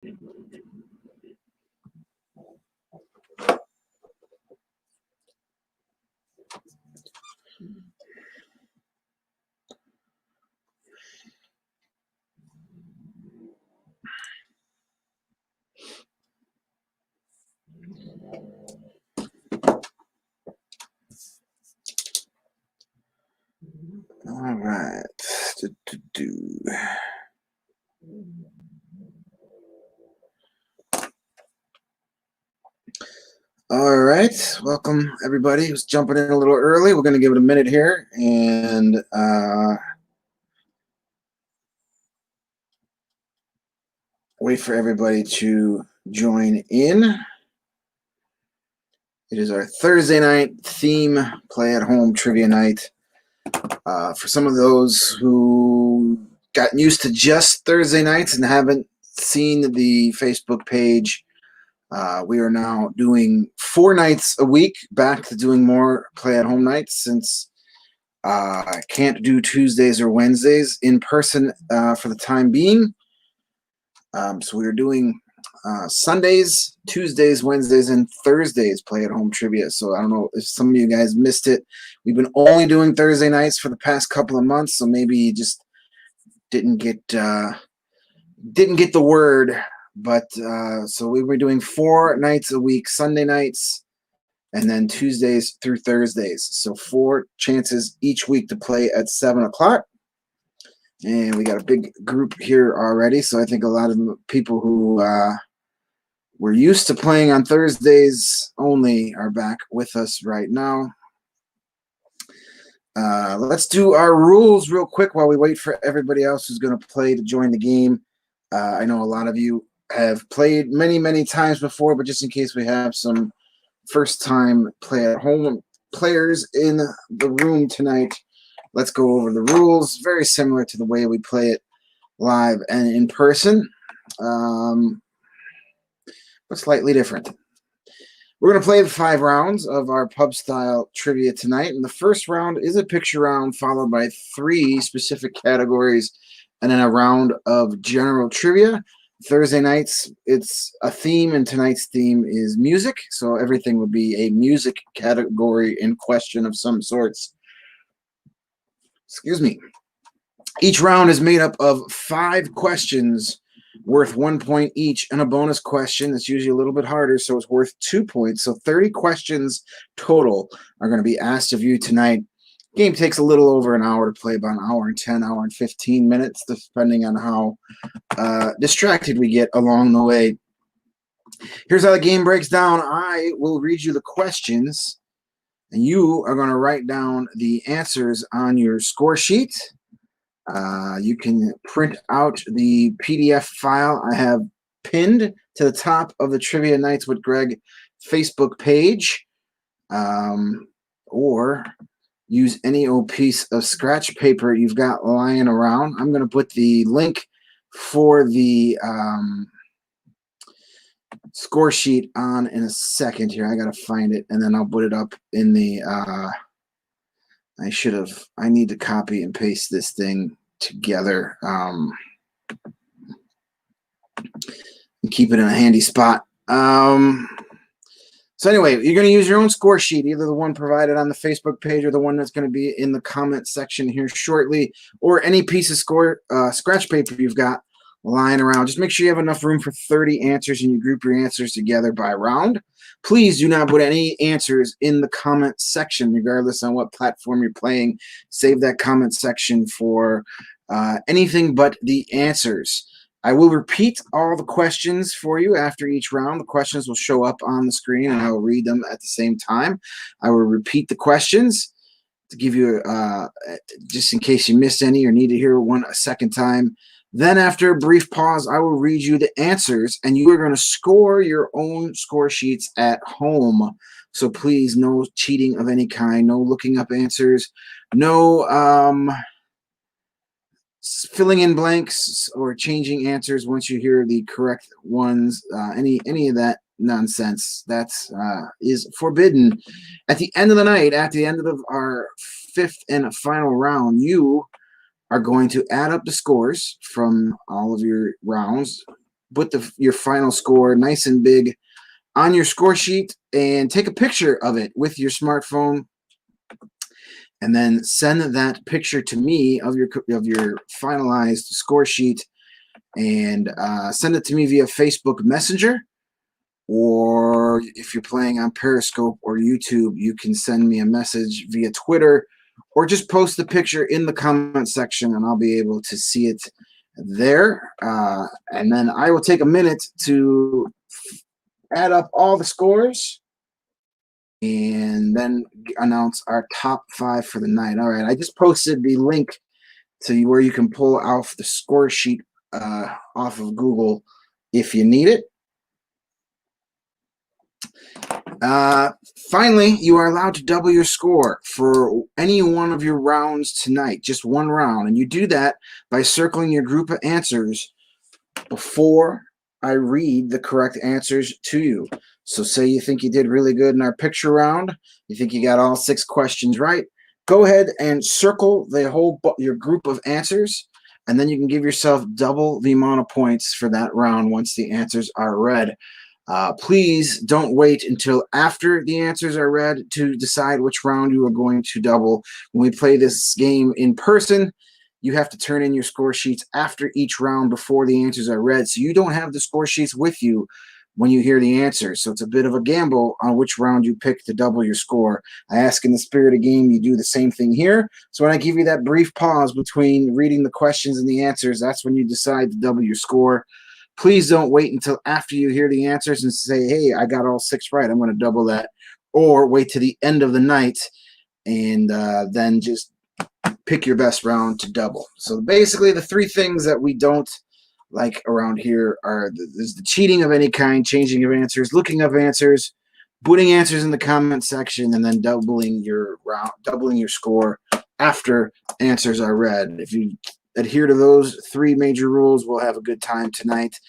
All right. All right. Welcome, everybody who's jumping in a little early. We're going to give it a minute here and wait for everybody to join in. It is our Thursday night theme play at home trivia night. For some of those who got used to just Thursday nights and haven't seen the Facebook page, we are now doing 4 nights a week, back to doing more play at home nights since I can't do Tuesdays or Wednesdays in person for the time being. So we are doing Sundays, Tuesdays, Wednesdays, and Thursdays play at home trivia. So I don't know if some of you guys missed it. We've been only doing Thursday nights for the past couple of months, so maybe you just didn't get the word. But so we were doing 4 nights a week, Sunday nights, and then Tuesdays through Thursdays. So 4 chances each week to play at 7 o'clock. And we got a big group here already. So I think a lot of people who were used to playing on Thursdays only are back with us right now. Let's do our rules real quick while we wait for everybody else who's going to play to join the game. I know a lot of you have played many, many times before, but just in case we have some first-time play at home players in the room tonight, let's go over the rules. Very similar to the way we play it live and in person, but slightly different. We're going to play the 5 rounds of our pub-style trivia tonight, and the first round is a picture round followed by 3 specific categories and then a round of general trivia. Thursday nights, it's a theme, and tonight's theme is music, so everything would be a music category in question of some sorts. Excuse me. Each round is made up of 5 questions worth 1 point each, and a bonus question that's usually a little bit harder, so it's worth 2 points. So 30 questions total are going to be asked of you tonight. Game takes a little over an hour to play, about an hour and 10, hour and 15 minutes, depending on how distracted we get along the way. Here's how the game breaks down. I will read you the questions, and you are going to write down the answers on your score sheet. You can print out the PDF file I have pinned to the top of the Trivia Nights with Greg Facebook page, or use any old piece of scratch paper you've got lying around. I'm going to put the link for the score sheet on in a second here. I got to find it, and then I'll put it up in the I need to copy and paste this thing together and keep it in a handy spot. So anyway, you're going to use your own score sheet, either the one provided on the Facebook page or the one that's going to be in the comment section here shortly, or any piece of scratch paper you've got lying around. Just make sure you have enough room for 30 answers, and you group your answers together by round. Please do not put any answers in the comment section, regardless on what platform you're playing. Save that comment section for anything but the answers. I will repeat all the questions for you after each round. The questions will show up on the screen, and I will read them at the same time. I will repeat the questions to give you, just in case you missed any or need to hear one a second time. Then after a brief pause, I will read you the answers, and you are going to score your own score sheets at home. So please, no cheating of any kind, no looking up answers, no filling in blanks or changing answers once you hear the correct ones. Any of that nonsense that is forbidden. At the end of the night, at the end of our 5th and final round, you are going to add up the scores from all of your rounds put your final score nice and big on your score sheet and take a picture of it with your smartphone, and then send that picture to me of your finalized score sheet, and send it to me via Facebook Messenger, or if you're playing on Periscope or YouTube, you can send me a message via Twitter, or just post the picture in the comment section and I'll be able to see it there. And then I will take a minute to add up all the scores and then announce our top 5 for the night. All right, I just posted the link to where you can pull off the score sheet off of Google if you need it. Finally, you are allowed to double your score for any one of your rounds tonight, just one round. And you do that by circling your group of answers before I read the correct answers to you. So say you think you did really good in our picture round, you think you got all 6 questions right, go ahead and circle your group of answers, and then you can give yourself double the amount of points for that round once the answers are read. Please don't wait until after the answers are read to decide which round you are going to double. When we play this game in person, you have to turn in your score sheets after each round before the answers are read, so you don't have the score sheets with you when you hear the answers. So it's a bit of a gamble on which round you pick to double your score. I ask in the spirit of game you do the same thing here. So when I give you that brief pause between reading the questions and the answers, that's when you decide to double your score. Please don't wait until after you hear the answers and say, hey, I got all 6 right, I'm going to double that. Or wait to the end of the night and then just pick your best round to double. So basically the 3 things that we don't like around here are there's the cheating of any kind, changing of answers, looking up answers, putting answers in the comment section, and then doubling your score after answers are read. If you adhere to those 3 major rules, we'll have a good time tonight.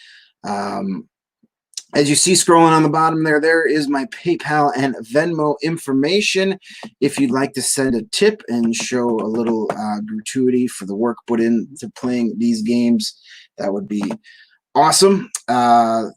As you see scrolling on the bottom there is my PayPal and Venmo information. If you'd like to send a tip and show a little gratuity for the work put into playing these games, that would be awesome.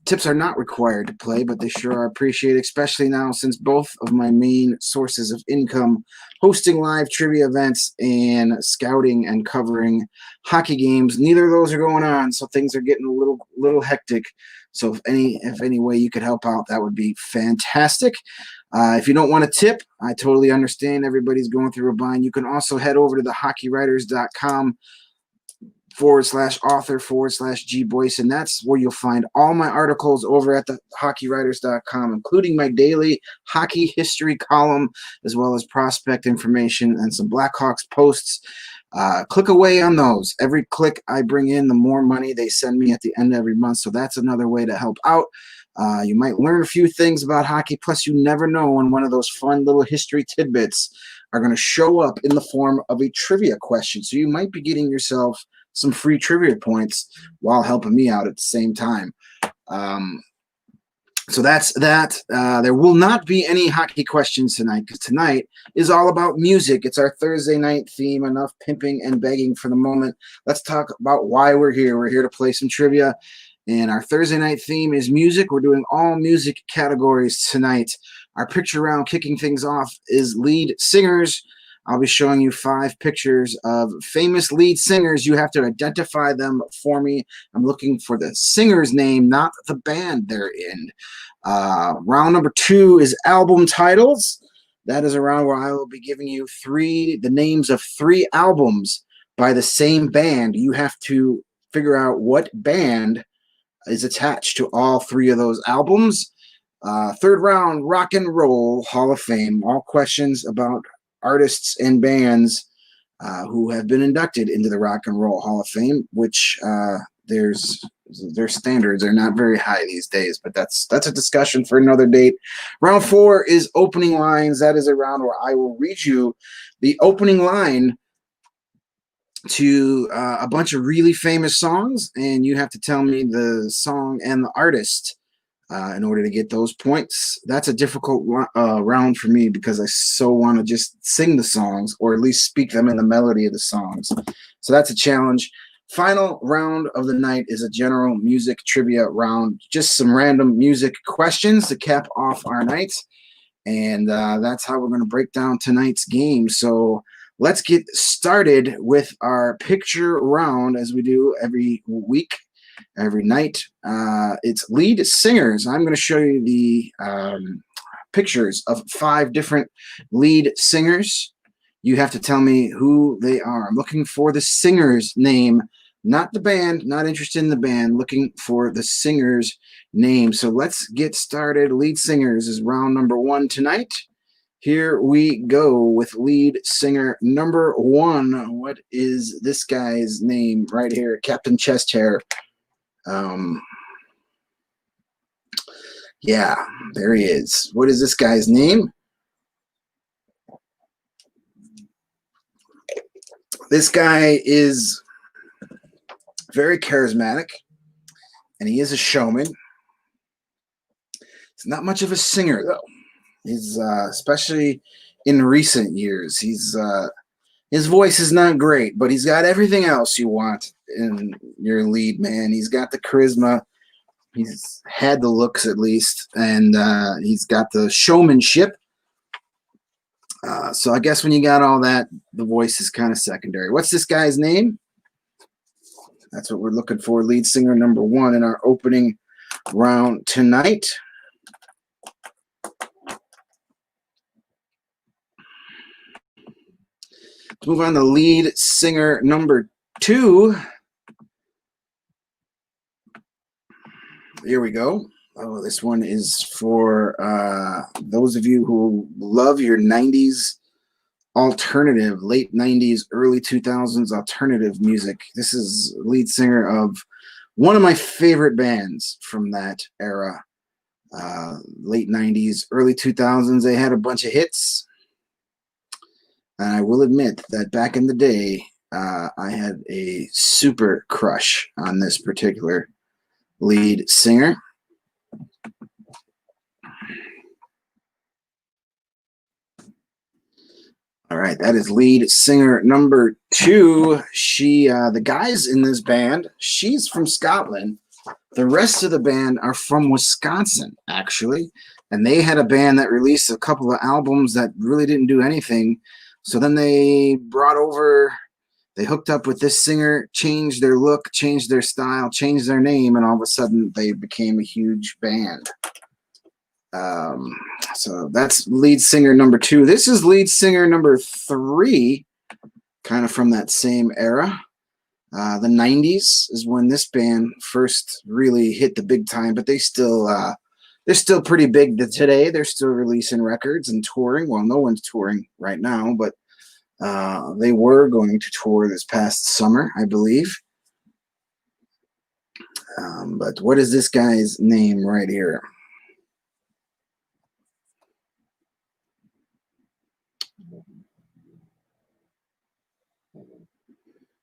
Tips are not required to play, but they sure are appreciated, especially now since both of my main sources of income, hosting live trivia events and scouting and covering hockey games, neither of those are going on, so things are getting a little hectic. So if any way you could help out, that would be fantastic. If you don't want a tip, I totally understand. Everybody's going through a bind. You can also head over to the hockeywriters.com /author/G Boyce, and that's where you'll find all my articles over at the hockeywriters.com, including my daily hockey history column, as well as prospect information and some Blackhawks posts. Click away on those. Every click I bring in, the more money they send me at the end of every month, so that's another way to help out. You might learn a few things about hockey, plus you never know when one of those fun little history tidbits are going to show up in the form of a trivia question, so you might be getting yourself some free trivia points while helping me out at the same time. So that's that. There will not be any hockey questions tonight, because tonight is all about music. It's our Thursday night theme. Enough pimping and begging for the moment. Let's talk about why we're here. We're here to play some trivia, and our Thursday night theme is music. We're doing all music categories tonight. Our picture round, kicking things off, is lead singers. I'll be showing you 5 pictures of famous lead singers. You have to identify them for me. I'm looking for the singer's name, not the band they're in. Round number 2 is album titles. That is a round where I will be giving you the names of 3 albums by the same band. You have to figure out what band is attached to all 3 of those albums. Third round, Rock and Roll Hall of Fame. All questions about artists and bands who have been inducted into the Rock and Roll Hall of Fame, which their standards are not very high these days, but that's a discussion for another date. Round 4 is opening lines. That is a round where I will read you the opening line to a bunch of really famous songs, and you have to tell me the song and the artist in order to get those points. That's a difficult round for me because I so want to just sing the songs, or at least speak them in the melody of the songs. So that's a challenge. Final round of the night is a general music trivia round. Just some random music questions to cap off our night. And that's how we're going to break down tonight's game. So let's get started with our picture round as we do every week, every night. It's lead singers. I'm going to show you the pictures of 5 different lead singers. You have to tell me who they are. I'm looking for the singer's name, not the band, not interested in the band, looking for the singer's name. So let's get started. Lead singers is round number 1 tonight. Here we go with lead singer number 1. What is this guy's name right here? Captain Chest Hair. Yeah, there he is. What is this guy's name? This guy is very charismatic, and he is a showman. He's not much of a singer, though. He's especially in recent years. His voice is not great, but he's got everything else you want in your lead man. He's got the charisma. He's had the looks, at least, and he's got the showmanship. So I guess when you got all that, the voice is kind of secondary. What's this guy's name? That's what we're looking for. Lead singer number 1 in our opening round tonight. Let's move on to lead singer number 2. Here we go. Oh, this one is for those of you who love your 90s alternative, late 90s, early 2000s alternative music. This is lead singer of one of my favorite bands from that era. Late 90s, early 2000s, they had a bunch of hits. And I will admit that back in the day, I had a super crush on this particular lead singer. All right, that is lead singer number 2. The guys in this band, she's from Scotland. The rest of the band are from Wisconsin, actually. And they had a band that released a couple of albums that really didn't do anything. So then they hooked up with this singer, changed their look, changed their style, changed their name, and all of a sudden they became a huge band. So that's lead singer number 2. This is lead singer number 3, kind of from that same era. The 90s is when this band first really hit the big time, but they're still pretty big today. They're still releasing records and touring. Well, no one's touring right now, but they were going to tour this past summer, I believe. But what is this guy's name right here?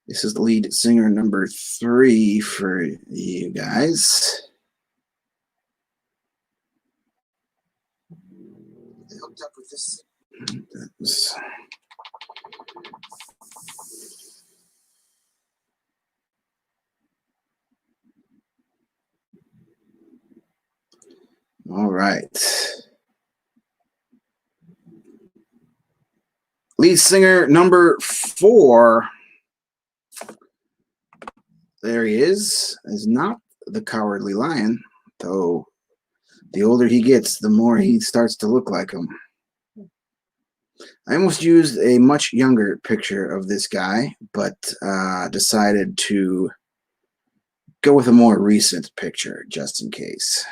This is lead singer number 3 for you guys. They hooked up with this. All right. Lead singer number 4. There he is not the Cowardly Lion, though the older he gets, the more he starts to look like him. I almost used a much younger picture of this guy, but decided to go with a more recent picture just in case.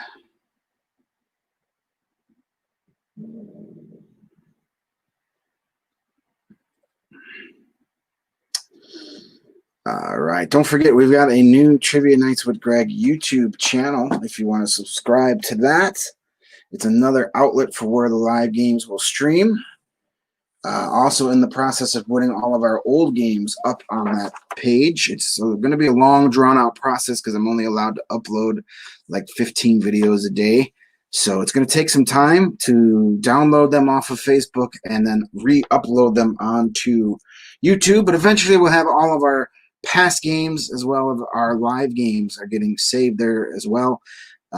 All right. Don't forget, we've got a new Trivia Nights with Greg YouTube channel if you want to subscribe to that. It's another outlet for where the live games will stream. Also in the process of putting all of our old games up on that page. It's going to be a long, drawn-out process because I'm only allowed to upload like 15 videos a day. So it's going to take some time to download them off of Facebook and then re-upload them onto YouTube. But eventually we'll have all of our past games as well as our live games are getting saved there as well.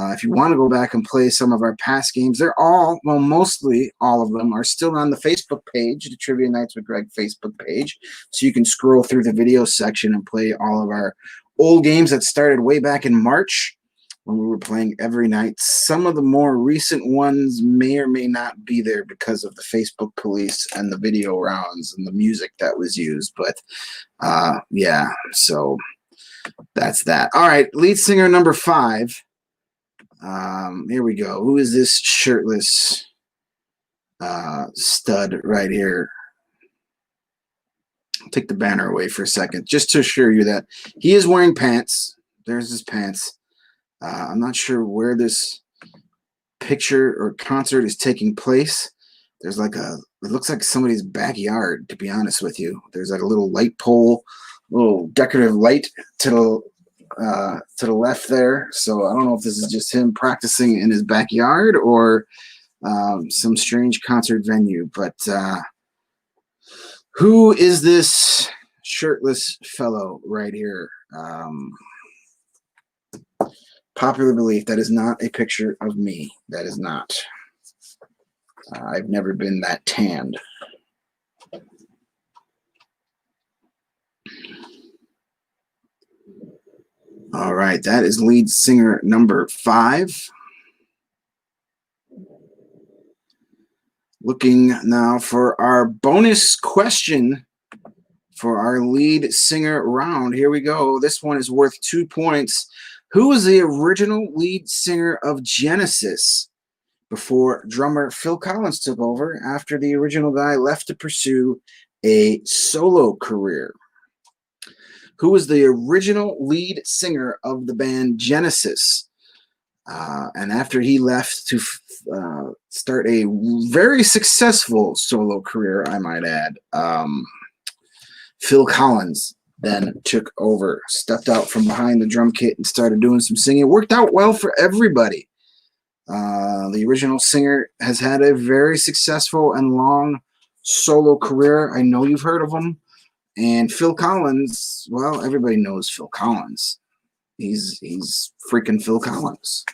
If you want to go back and play some of our past games, they're all, well, mostly all of them are still on the Facebook page, the Trivia Nights with Greg Facebook page. So you can scroll through the video section and play all of our old games that started way back in March when we were playing every night. Some of the more recent ones may or may not be there because of the Facebook police and the video rounds and the music that was used. But yeah, so that's that. All right, lead singer number 5. Here we go. Who is this shirtless stud right here? I'll take the banner away for a second just to assure you that he is wearing pants. There's his pants. I'm not sure where this picture or concert is taking place. There's like it looks like somebody's backyard, to be honest with you. There's like a little light pole, little decorative light to the left there. So I don't know if this is just him practicing in his backyard or some strange concert venue. But who is this shirtless fellow right here? Popular belief, that is not a picture of me. That is not. I've never been that tanned. All right, that is lead singer number 5. Looking now for our bonus question for our lead singer round. Here we go. This one is worth 2 points. Who was the original lead singer of Genesis before drummer Phil Collins took over after the original guy left to pursue a solo career? Who was the original lead singer of the band Genesis? And after he left to start a very successful solo career, I might add, Phil Collins then took over, stepped out from behind the drum kit and started doing some singing. It worked out well for everybody. The original singer has had a very successful and long solo career. I know you've heard of him. And Phil Collins, well, everybody knows Phil Collins. He's freaking Phil Collins.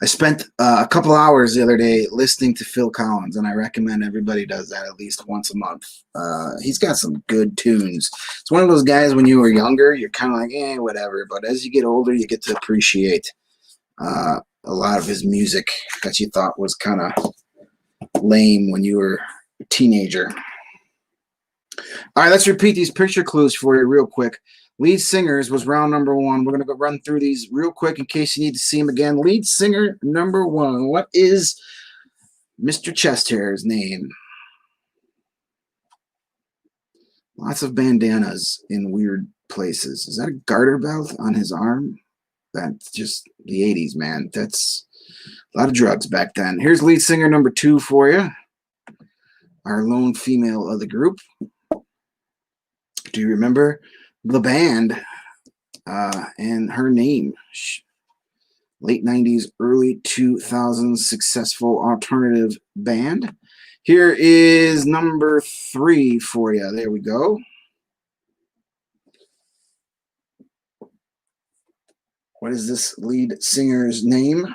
I spent a couple hours the other day listening to Phil Collins, and I recommend everybody does that at least once a month. He's got some good tunes. It's one of those guys when you were younger, you're kind of like, whatever. But as you get older, you get to appreciate a lot of his music that you thought was kind of lame when you were a teenager. All right, let's repeat these picture clues for you real quick. Lead singers was round number 1. We're going to go run through these real quick in case you need to see them again. Lead singer number 1. What is Mr. Chesthair's name? Lots of bandanas in weird places. Is that a garter belt on his arm? That's just the 80s, man. That's a lot of drugs back then. Here's lead singer number 2 for you. Our lone female of the group. Do you remember the band and her name? Late 90s, early 2000s successful alternative band. Here is number 3 for you. There we go. What is this lead singer's name?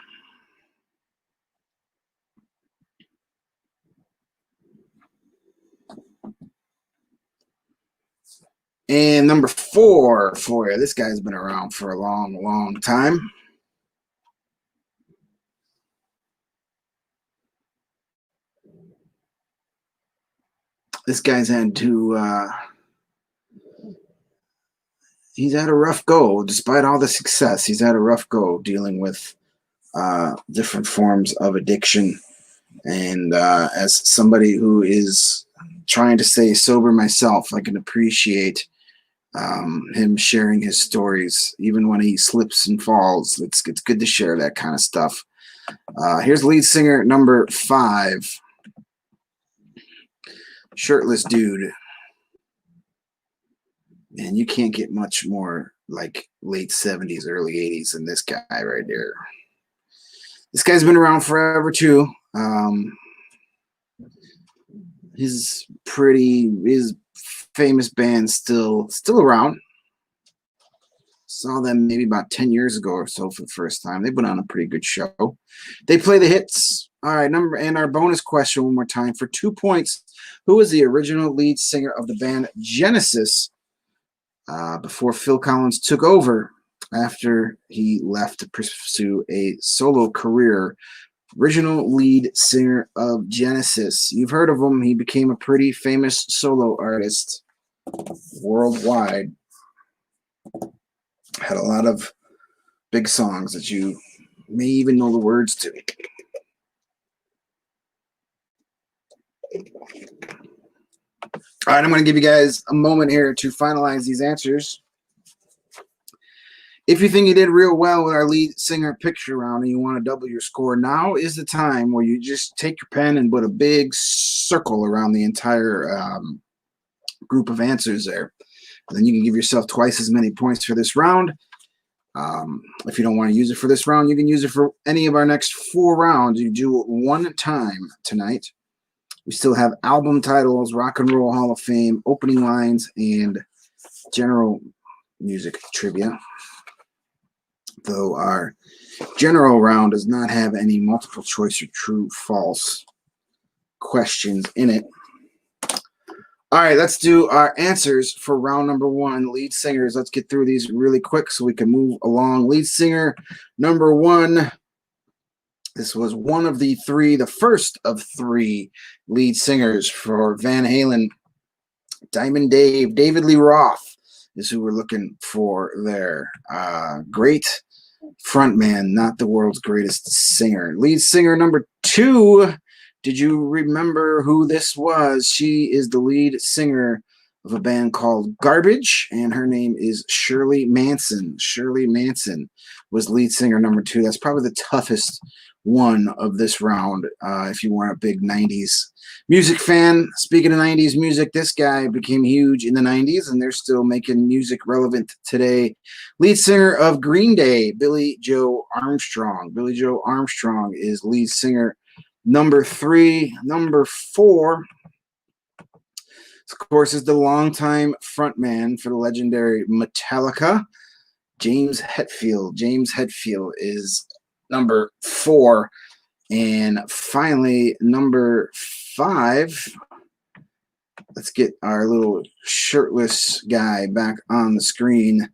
And number 4 for you. This guy's been around for a long, long time. This guy's had to, he's had a rough go. Despite all the success, he's had a rough go dealing with different forms of addiction. And as somebody who is trying to stay sober myself, I can appreciate him sharing his stories, even when he slips and falls. It's good to share that kind of stuff. Here's lead singer number 5. Shirtless dude. And you can't get much more like late 70s, early 80s than this guy right here. This guy's been around forever too. His famous band still around. Saw them maybe about 10 years ago or so for the first time. They put on a pretty good show. They play the hits. All right, and our bonus question one more time for 2 points. Who was the original lead singer of the band Genesis before Phil Collins took over after he left to pursue a solo career? Original lead singer of Genesis. You've heard of him. He became a pretty famous solo artist worldwide. Had a lot of big songs that you may even know the words to. All right, I'm going to give you guys a moment here to finalize these answers. If you think you did real well with our lead singer picture round and you want to double your score, now is the time where you just take your pen and put a big circle around the entire group of answers there. And then you can give yourself twice as many points for this round. If you don't want to use it for this round, you can use it for any of our next 4 rounds. You do it one time tonight. We still have album titles, Rock and Roll Hall of Fame, opening lines, and general music trivia. Though our general round does not have any multiple choice or true false questions in it. All right, let's do our answers for round number 1. Lead singers. Let's get through these really quick so we can move along. Lead singer number 1. This was one of the 3, the first of 3 lead singers for Van Halen. Diamond Dave, David Lee Roth is who we're looking for there. Great frontman, not the world's greatest singer. Lead singer number 2. Did you remember who this was? She is the lead singer of a band called Garbage, and her name is Shirley Manson. Shirley Manson was lead singer number 2. That's probably the toughest one of this round if you weren't a big 90s music fan. Speaking of 90s music, this guy became huge in the 90s, and they're still making music relevant today. Lead singer of Green Day, Billy Joe Armstrong. Billy Joe Armstrong is lead singer number 3. Number 4, of course, is the longtime frontman for the legendary Metallica, James Hetfield. James Hetfield is number 4. And finally, number 5. Let's get our little shirtless guy back on the screen.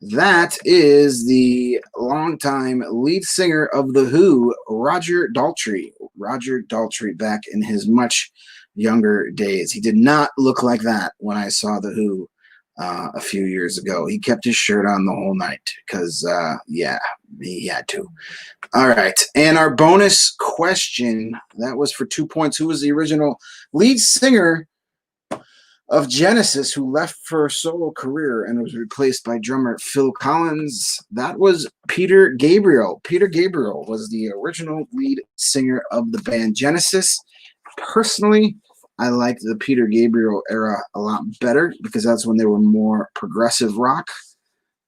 That is the longtime lead singer of The Who, Roger Daltrey. Roger Daltrey back in his much younger days. He did not look like that when I saw The Who a few years ago. He kept his shirt on the whole night because, yeah, he had to. All right, and our bonus question, that was for 2 points. Who was the original lead singer of Genesis who left for a solo career and was replaced by drummer Phil Collins? That was Peter Gabriel. Peter Gabriel was the original lead singer of the band Genesis. Personally, I liked the Peter Gabriel era a lot better because that's when they were more progressive rock,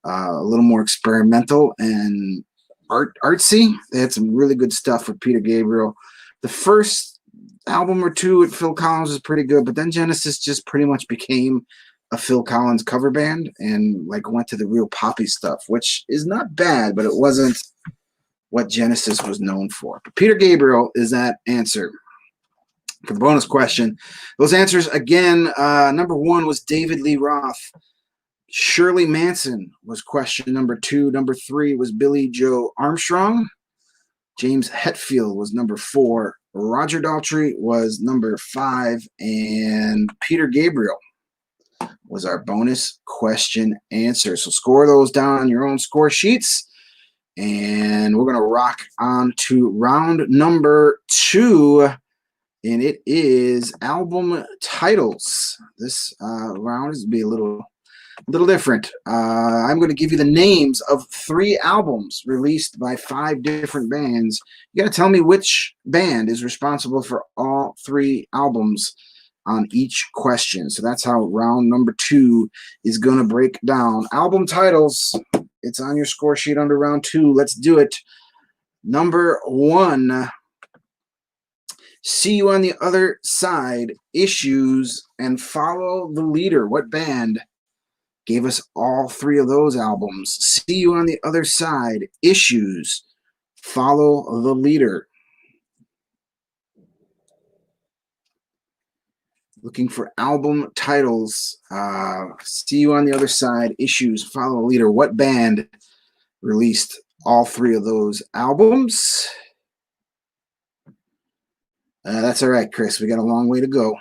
a little more experimental and artsy. They had some really good stuff with Peter Gabriel. The first album or 2 with Phil Collins was pretty good, but then Genesis just pretty much became a Phil Collins cover band and like went to the real poppy stuff, which is not bad, but it wasn't what Genesis was known for. But Peter Gabriel is that answer for the bonus question. Those answers again, number 1 was David Lee Roth. Shirley Manson was question number 2. Number 3 was Billy Joe Armstrong. James Hetfield was number 4. Roger Daltrey was number 5. And Peter Gabriel was our bonus question answer. So score those down on your own score sheets. And we're going to rock on to round number 2. And it is album titles. This round is going to be a little different. I'm going to give you the names of 3 albums released by 5 different bands. You got to tell me which band is responsible for all 3 albums on each question. So that's how round number 2 is going to break down. Album titles, it's on your score sheet under round 2. Let's do it. Number 1, See You on the Other Side, Issues, and Follow the Leader. What band gave us all three of those albums? See You on the Other Side, Issues, Follow the Leader. Looking for album titles. See You on the Other Side, Issues, Follow the Leader. What band released all three of those albums? That's all right, Chris. We got a long way to go.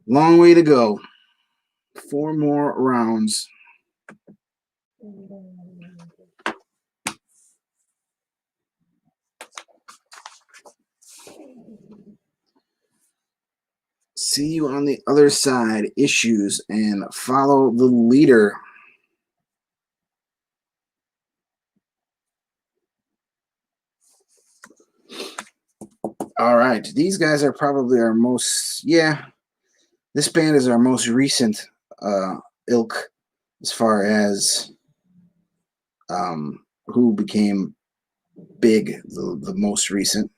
Long way to go. 4 more rounds. See You on the Other Side, Issues, and Follow the Leader. All right. These guys are probably our most, this band is our most recent ilk as far as who became big, the most recent.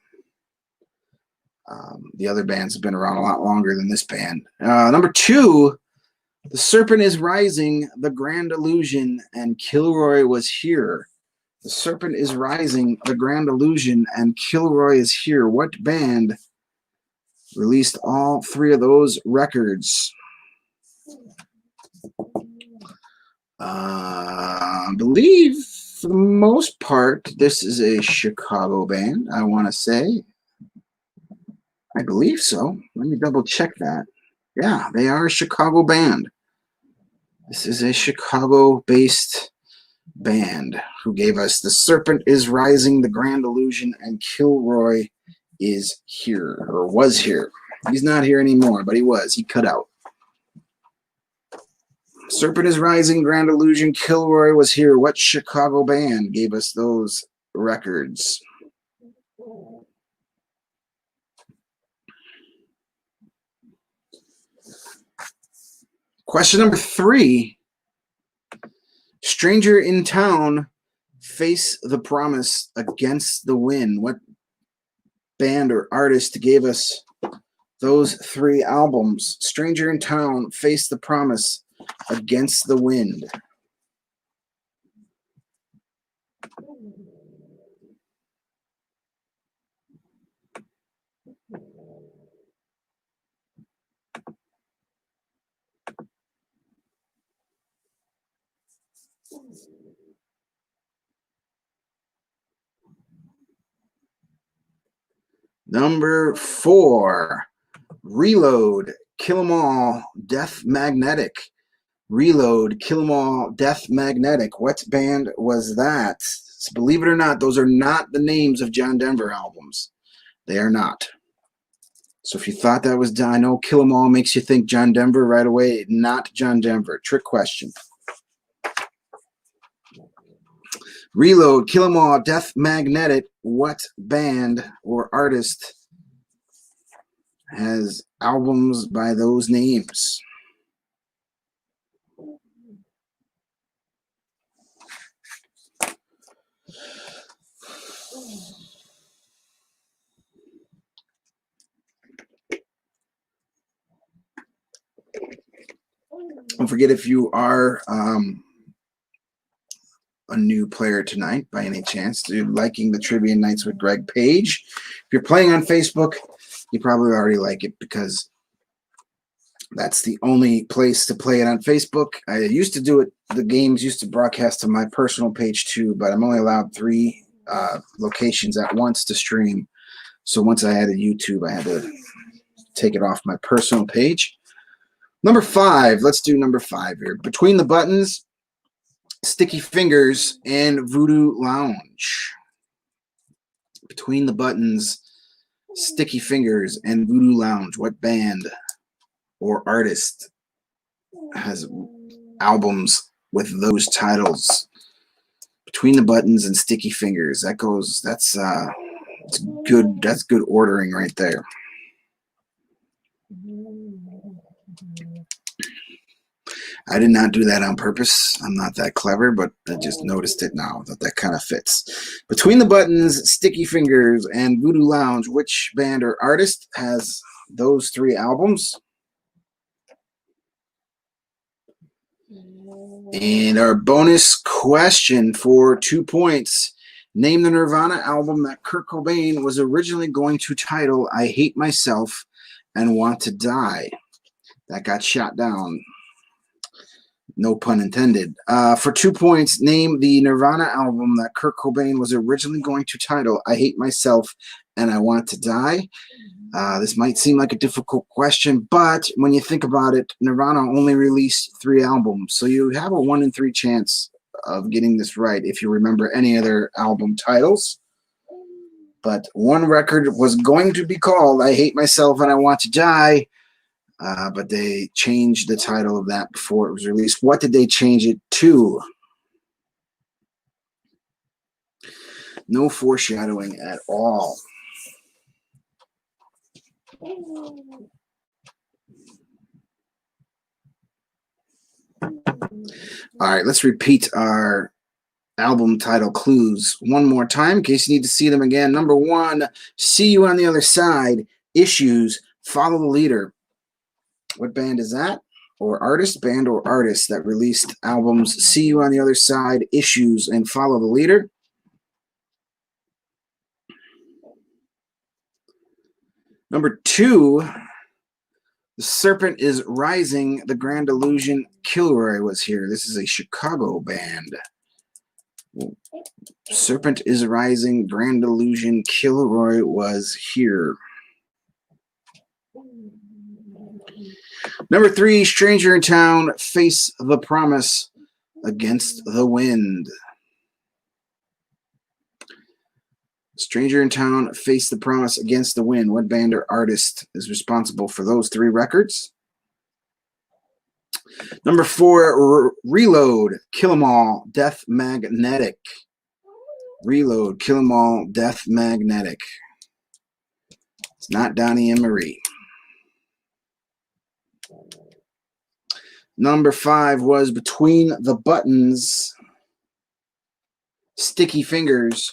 The other bands have been around a lot longer than this band. Number 2, The Serpent is Rising, The Grand Illusion, and Kilroy Was Here. The Serpent is Rising, The Grand Illusion, and Kilroy Is Here. What band released all three of those records? I believe, for the most part, this is a Chicago band, I want to say. I believe so. Let me double check that. Yeah, they are a Chicago band. This is a Chicago-based band who gave us The Serpent is Rising, The Grand Illusion, and Kilroy Is Here, or was here. He's not here anymore, but he was. He cut out. Serpent is Rising, Grand Illusion, Kilroy Was Here. What Chicago band gave us those records? Question number 3. Stranger in Town, Face the Promise, Against the Wind. What band or artist gave us those 3 albums? Stranger in Town, Face the Promise, Against the Wind. Number 4, Reload, Kill 'Em All, Death Magnetic. Reload, Kill 'Em All, Death Magnetic. What band was that? So believe it or not, those are not the names of John Denver albums. They are not. So if you thought that was, I know Kill 'Em All makes you think John Denver right away. Not John Denver. Trick question. Reload, Kill 'Em All, Death Magnetic. What band or artist has albums by those names? Don't forget, if you are a new player tonight, by any chance, liking the Trivia Nights with Greg page. If you're playing on Facebook, you probably already like it because that's the only place to play it on Facebook. I used to do it, the games used to broadcast to my personal page too, but I'm only allowed 3 locations at once to stream. So once I added YouTube, I had to take it off my personal page. Number 5, let's do number 5 here. Between the Buttons, Sticky Fingers, and Voodoo Lounge. Between the Buttons, Sticky Fingers, and Voodoo Lounge. What band or artist has albums with those titles? Between the Buttons and Sticky Fingers. That's good. That's good ordering right there. I did not do that on purpose. I'm not that clever, but I just noticed it now that kind of fits. Between the Buttons, Sticky Fingers, and Voodoo Lounge, which band or artist has those 3 albums? And our bonus question for 2 points. Name the Nirvana album that Kurt Cobain was originally going to title I Hate Myself and Want to Die. That got shot down. No pun intended. For 2 points, name the Nirvana album that Kurt Cobain was originally going to title I Hate Myself and I Want to Die. This might seem like a difficult question, but when you think about it, Nirvana only released 3 albums, so you have a 1 in 3 chance of getting this right if you remember any other album titles. But one record was going to be called I Hate Myself and I Want to Die, but they changed the title of that before it was released. What did they change it to? No foreshadowing at all. All right, let's repeat our album title clues one more time in case you need to see them again. Number 1, See You on the Other Side, Issues, Follow the Leader. What band is that? Or artist, band or artist that released albums See You on the Other Side, Issues, and Follow the Leader? Number 2, The Serpent is Rising, The Grand Illusion, Kilroy was here. This is a Chicago band. Serpent is Rising, Grand Illusion, Kilroy was here. Number 3, Stranger in Town, Face the Promise, Against the Wind. Stranger in Town, Face the Promise, Against the Wind. What band or artist is responsible for those 3 records? Number 4, Reload, Kill 'Em All, Death Magnetic. Reload, Kill 'Em All, Death Magnetic. It's not Donnie and Marie. Number 5 was Between the Buttons, Sticky Fingers,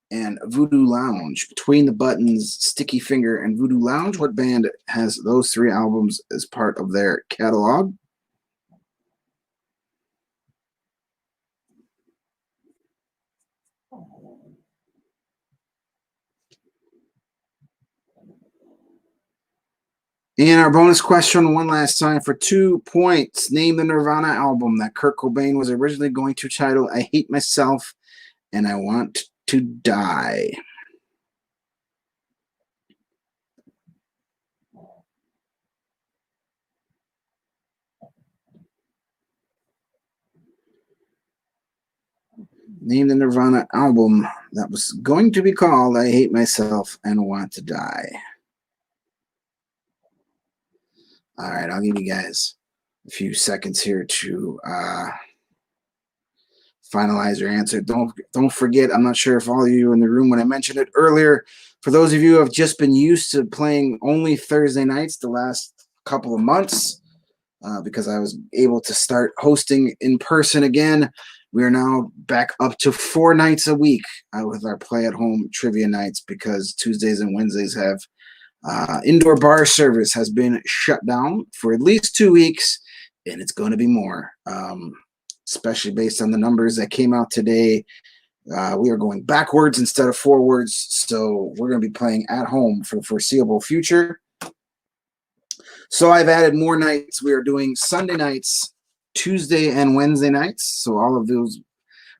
and Voodoo Lounge. Between the Buttons, Sticky Finger, and Voodoo Lounge. What band has those 3 albums as part of their catalog? And our bonus question one last time for 2 points. Name the Nirvana album that Kurt Cobain was originally going to title I Hate Myself and I Want to Die. Name the Nirvana album that was going to be called I Hate Myself and Want to Die. All right, I'll give you guys a few seconds here to finalize your answer. Don't forget, I'm not sure if all of you in the room when I mentioned it earlier, for those of you who have just been used to playing only Thursday nights the last couple of months, because I was able to start hosting in person again, we are now back up to 4 nights a week with our play at home trivia nights, because Tuesdays and Wednesdays have indoor bar service has been shut down for at least 2 weeks, and it's going to be more, especially based on the numbers that came out today. We are going backwards instead of forwards, so we're going to be playing at home for the foreseeable future. So I've added more nights. We are doing Sunday nights, Tuesday and Wednesday nights, so all of those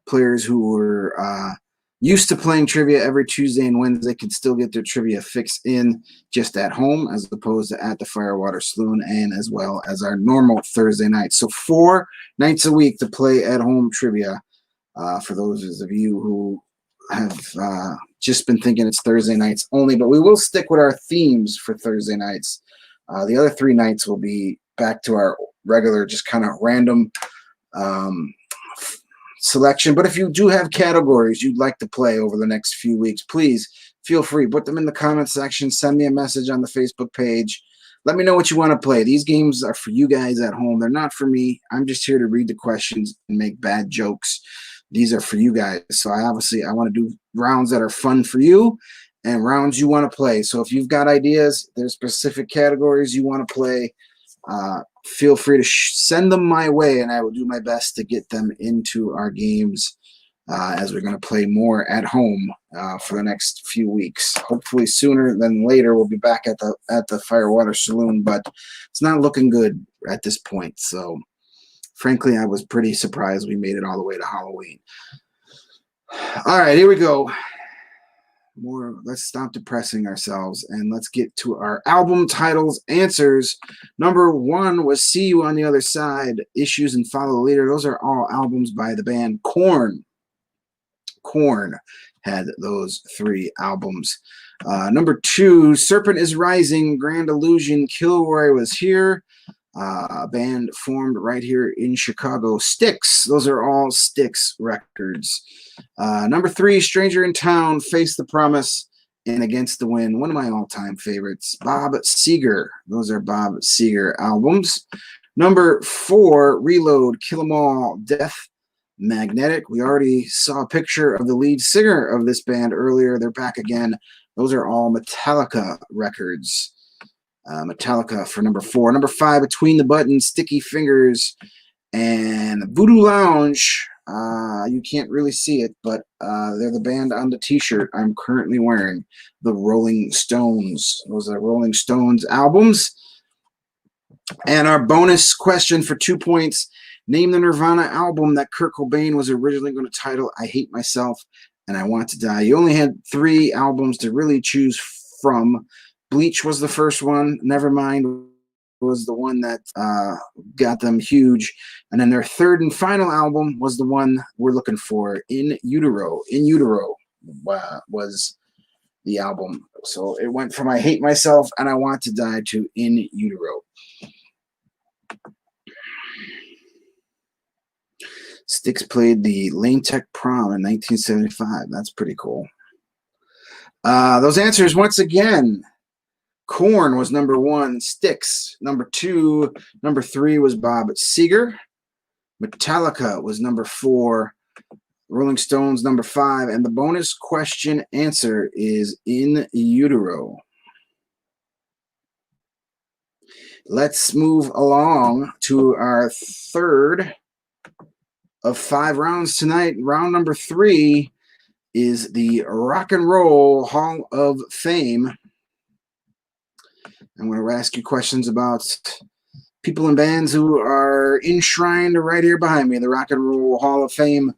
players who were used to playing trivia every Tuesday and Wednesday can still get their trivia fix in just at home, as opposed to at the Firewater Saloon, and as well as our normal Thursday night. So 4 nights a week to play at home trivia for those of you who have just been thinking it's Thursday nights only, but we will stick with our themes for Thursday nights. The other 3 nights will be back to our regular, just kind of random selection. But if you do have categories you'd like to play over the next few weeks, please feel free, put them in the comment section, send me a message on the Facebook page, let me know what you want to play. These games are for you guys at home. They're not for me. I'm just here to read the questions and make bad jokes. These are for you guys. So I want to do rounds that are fun for you and rounds you want to play. So if you've got ideas, there's specific categories you want to play, feel free to send them my way, and I will do my best to get them into our games as we're going to play more at home for the next few weeks. Hopefully sooner than later, we'll be back at the Firewater Saloon, but it's not looking good at this point. So frankly, I was pretty surprised we made it all the way to Halloween. All right, here we go. Let's stop depressing ourselves and let's get to our album titles answers. Number 1 was See You on the Other Side, Issues and Follow the Leader. Those are all albums by the band Korn. Korn had those 3 albums. Number 2, Serpent is Rising, Grand Illusion, Kilroy Was Here. A band formed right here in Chicago. Styx. Those are all Styx records. Number 3, Stranger in Town, Face the Promise, and Against the Wind. One of my all-time favorites. Bob Seger. Those are Bob Seger albums. Number 4, Reload, Kill 'Em All, Death Magnetic. We already saw a picture of the lead singer of this band earlier. They're back again. Those are all Metallica records. Metallica for number 4. Number 5, Between the Buttons, Sticky Fingers, and Voodoo Lounge. You can't really see it, but they're the band on the t-shirt I'm currently wearing. The Rolling Stones. Those are Rolling Stones albums. And our bonus question for 2 points. Name the Nirvana album that Kurt Cobain was originally going to title I Hate Myself and I Want to Die. You only had 3 albums to really choose from. Bleach was the first one. Nevermind was the one that got them huge. And then their 3rd and final album was the one we're looking for, In Utero. In Utero was the album. So it went from I Hate Myself and I Want to Die to In Utero. Styx played the Lane Tech Prom in 1975. That's pretty cool. Those answers, once again, Korn was number 1, Styx number 2, number 3 was Bob Seger, Metallica was number 4, Rolling Stones number 5, and the bonus question answer is In Utero. Let's move along to our 3rd of 5 rounds tonight. Round number 3 is the Rock and Roll Hall of Fame. I'm going to ask you questions about people and bands who are enshrined right here behind me, the Rock and Roll Hall of Fame.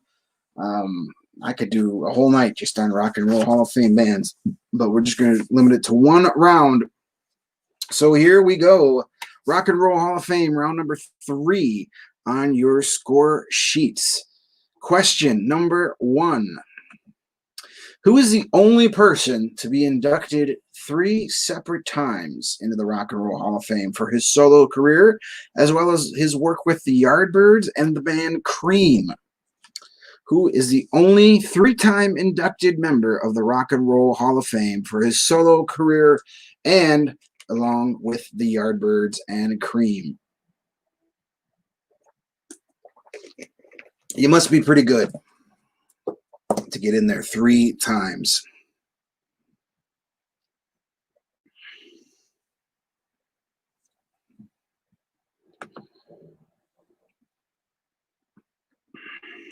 I could do a whole night just on Rock and Roll Hall of Fame bands, but we're just going to limit it to 1 round. So here we go. Rock and Roll Hall of Fame, round number 3 on your score sheets. Question number 1. Who is the only person to be inducted 3 separate times into the Rock and Roll Hall of Fame for his solo career, as well as his work with the Yardbirds and the band Cream? Who is the only 3-time inducted member of the Rock and Roll Hall of Fame for his solo career and along with the Yardbirds and Cream? You must be pretty good to get in there 3 times.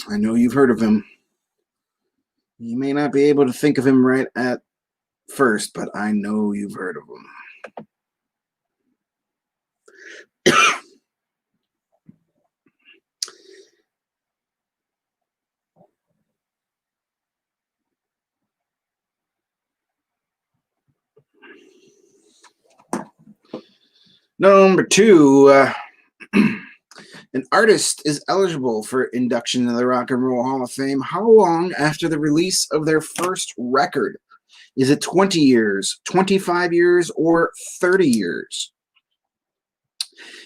I know you've heard of him. You may not be able to think of him right at first, but I know you've heard of him. Number 2, an artist is eligible for induction into the Rock and Roll Hall of Fame how long after the release of their first record? Is it 20 years, 25 years, or 30 years?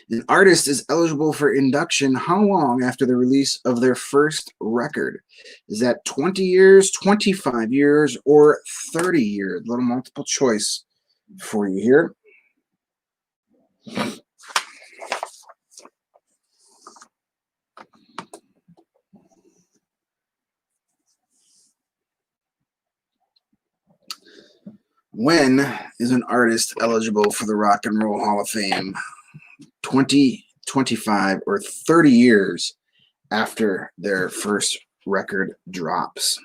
An artist is eligible for induction how long after the release of their first record? Is that 20 years, 25 years, or 30 years? A little multiple choice for you here. When is an artist eligible for the Rock and Roll Hall of Fame? 20, 25, or 30 years after their first record drops?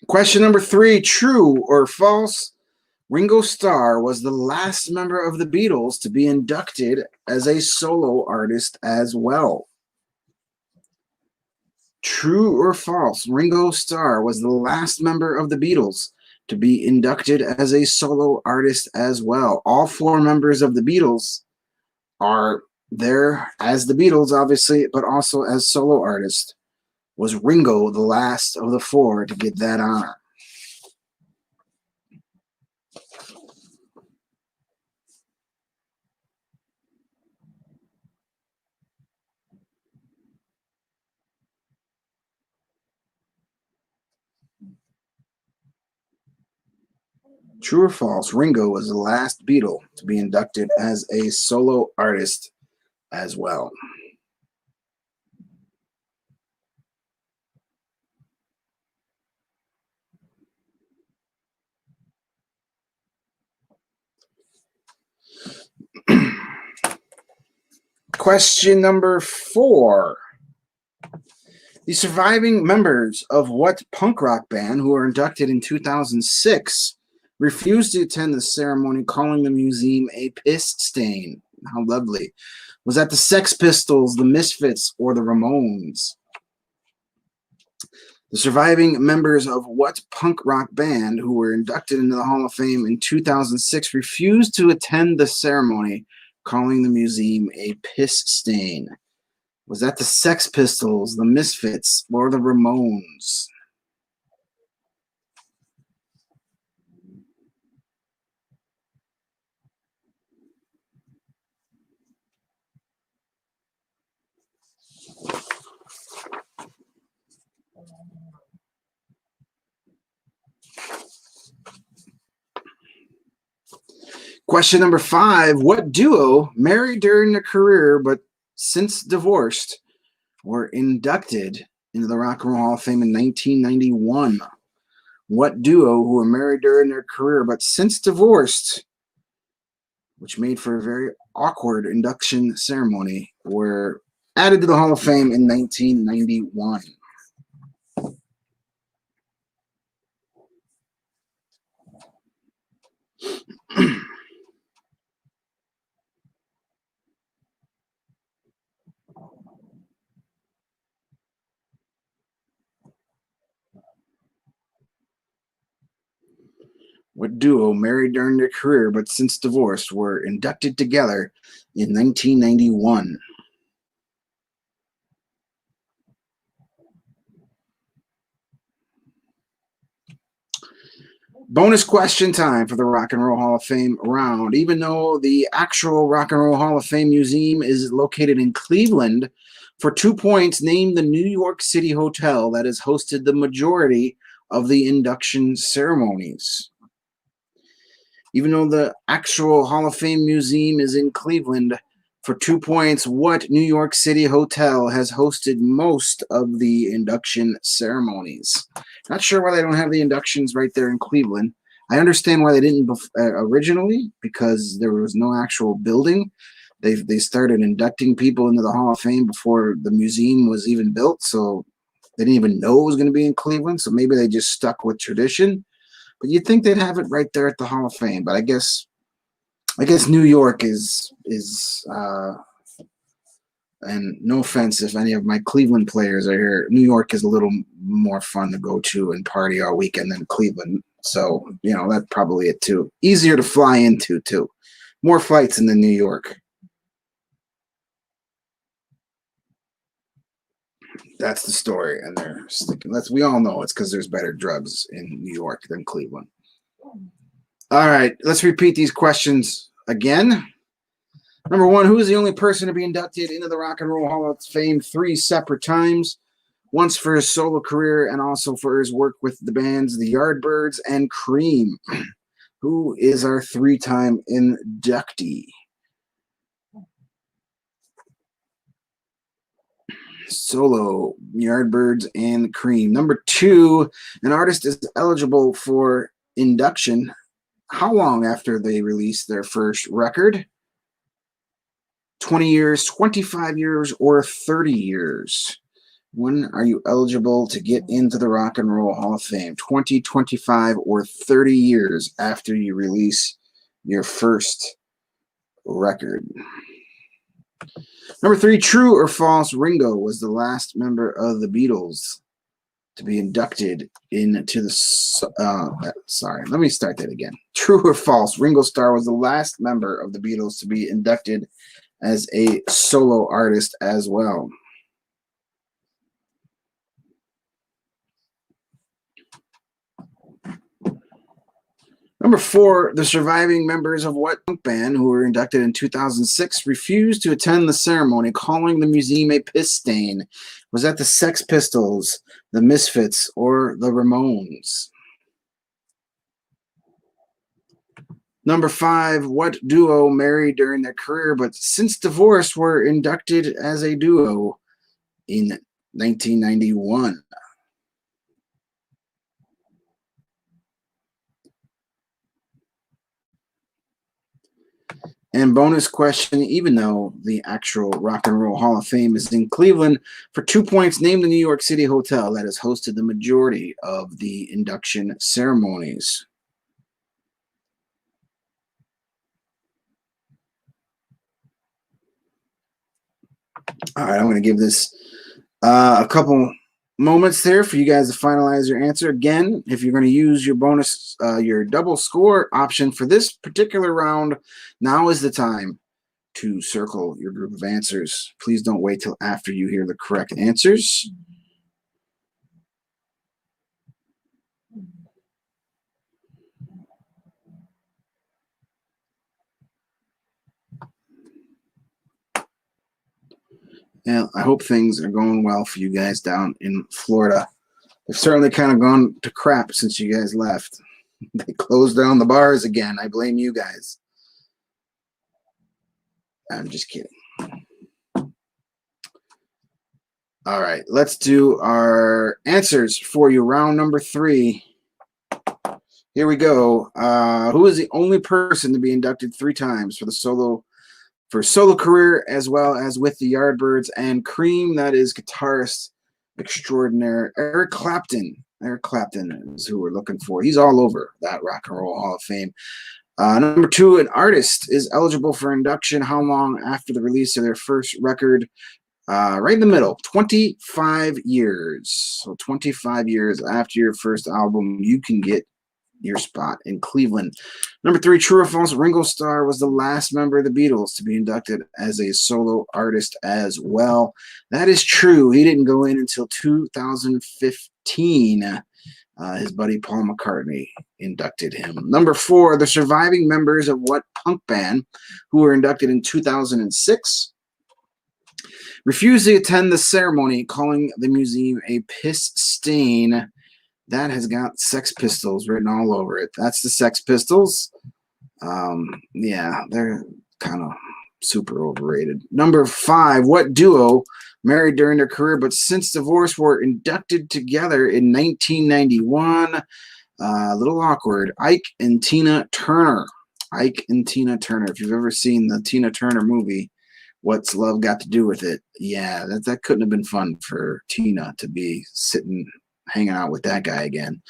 Question number 3, true or false? Ringo Starr was the last member of the Beatles to be inducted as a solo artist as well. True or false? Ringo Starr was the last member of the Beatles to be inducted as a solo artist as well. All 4 members of the Beatles are there as the Beatles, obviously, but also as solo artists. Was Ringo the last of the 4 to get that honor? True or false? Ringo was the last Beatle to be inducted as a solo artist as well. Question number 4. The surviving members of what punk rock band who were inducted in 2006 refused to attend the ceremony, calling the museum a piss stain? How lovely. Was that the Sex Pistols, the Misfits, or the Ramones? The surviving members of what punk rock band who were inducted into the Hall of Fame in 2006 refused to attend the ceremony, calling the museum a piss stain? Was that the Sex Pistols, the Misfits, or the Ramones? Question number 5. What duo, married during their career but since divorced, were inducted into the Rock and Roll Hall of Fame in 1991? What duo who were married during their career but since divorced, which made for a very awkward induction ceremony, were added to the Hall of Fame in 1991? What duo, married during their career but since divorced, were inducted together in 1991? Bonus question time for the Rock and Roll Hall of Fame round. Even though the actual Rock and Roll Hall of Fame Museum is located in Cleveland, for 2 points, name the New York City hotel that has hosted the majority of the induction ceremonies. Even though the actual Hall of Fame Museum is in Cleveland, for 2 points, what New York City hotel has hosted most of the induction ceremonies? Not sure why they don't have the inductions right there in Cleveland. I understand why they didn't originally, because there was no actual building. They started inducting people into the Hall of Fame before the museum was even built, so they didn't even know it was going to be in Cleveland. So maybe they just stuck with tradition. But you'd think they'd have it right there at the Hall of Fame. But I guess New York is and no offense if any of my Cleveland players are here, New York is a little more fun to go to and party all weekend than Cleveland. So, that's probably it too. Easier to fly into too. More flights in New York. That's the story. And they're sticking. We all know it's because there's better drugs in New York than Cleveland. All right, let's repeat these questions again. Number 1, who is the only person to be inducted into the Rock and Roll Hall of Fame 3 separate times? Once for his solo career and also for his work with the bands The Yardbirds and Cream. Who is our three-time inductee? Solo, Yardbirds, and Cream. Number 2, an artist is eligible for induction how long after they release their first record? 20 years, 25 years, or 30 years? When are you eligible to get into the Rock and Roll Hall of Fame? 20, 25, or 30 years after you release your first record? Number 3, true or false, Ringo was the last member of the Beatles to be inducted into the... sorry, let me start that again. True or false, Ringo Starr was the last member of the Beatles to be inducted as a solo artist as well. Number 4, the surviving members of what punk band who were inducted in 2006 refused to attend the ceremony, calling the museum a piss stain? Was that the Sex Pistols, the Misfits, or the Ramones? Number 5, what duo married during their career but since divorce were inducted as a duo in 1991? And bonus question, even though the actual Rock and Roll Hall of Fame is in Cleveland, for 2 points, name the New York City hotel that has hosted the majority of the induction ceremonies. All right, I'm going to give this a couple moments there for you guys to finalize your answer. Again, if you're going to use your bonus, your double score option for this particular round, now is the time to circle your group of answers. Please don't wait till after you hear the correct answers. And I hope things are going well for you guys down in Florida. They've certainly kind of gone to crap since you guys left. They closed down the bars again. I blame you guys. I'm just kidding. All right, let's do our answers for you. Round number 3. Here we go. Who is the only person to be inducted 3 times for solo career, as well as with the Yardbirds and Cream? That is guitarist extraordinaire Eric Clapton. Eric Clapton is who we're looking for. He's all over that Rock and Roll Hall of Fame. Number 2, an artist is eligible for induction how long after the release of their first record? Right in the middle, 25 years. So 25 years after your first album, you can get your spot in Cleveland. Number 3, true or false, Ringo Starr was the last member of the Beatles to be inducted as a solo artist as well. That is true. He didn't go in until 2015. His buddy Paul McCartney inducted him. Number 4, the surviving members of what punk band who were inducted in 2006 refused to attend the ceremony, calling the museum a piss stain? That has got Sex Pistols written all over it. That's the Sex Pistols. Yeah, they're kind of super overrated. Number 5, what duo married during their career but since divorce were inducted together in 1991? A little awkward. Ike and Tina Turner. Ike and Tina Turner. If you've ever seen the Tina Turner movie, What's Love Got to Do with It? Yeah, that couldn't have been fun for Tina to be hanging out with that guy again.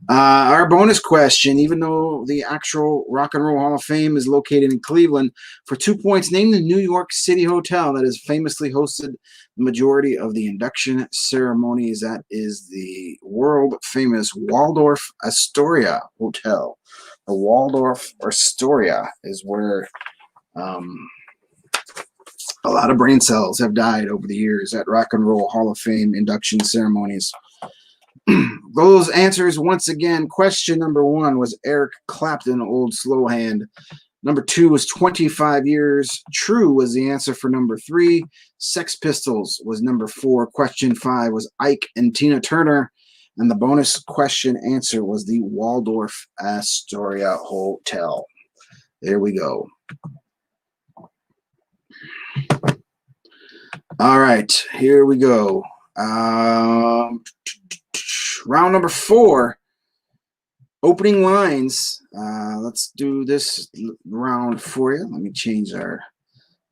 Our bonus question, even though the actual Rock and Roll Hall of Fame is located in Cleveland, for 2 points, name the New York City hotel that has famously hosted the majority of the induction ceremonies. That is the world famous Waldorf Astoria Hotel. The Waldorf Astoria is where a lot of brain cells have died over the years at Rock and Roll Hall of Fame induction ceremonies. Those answers once again. Question number 1 was Eric Clapton, Old Slow Hand. Number 2 was 25 years. True was the answer for number 3. Sex Pistols was number 4. Question 5 was Ike and Tina Turner. And the bonus question answer was the Waldorf Astoria Hotel. There we go. All right, here we go. Round number 4. Opening lines. Let's do this round for you. Let me change our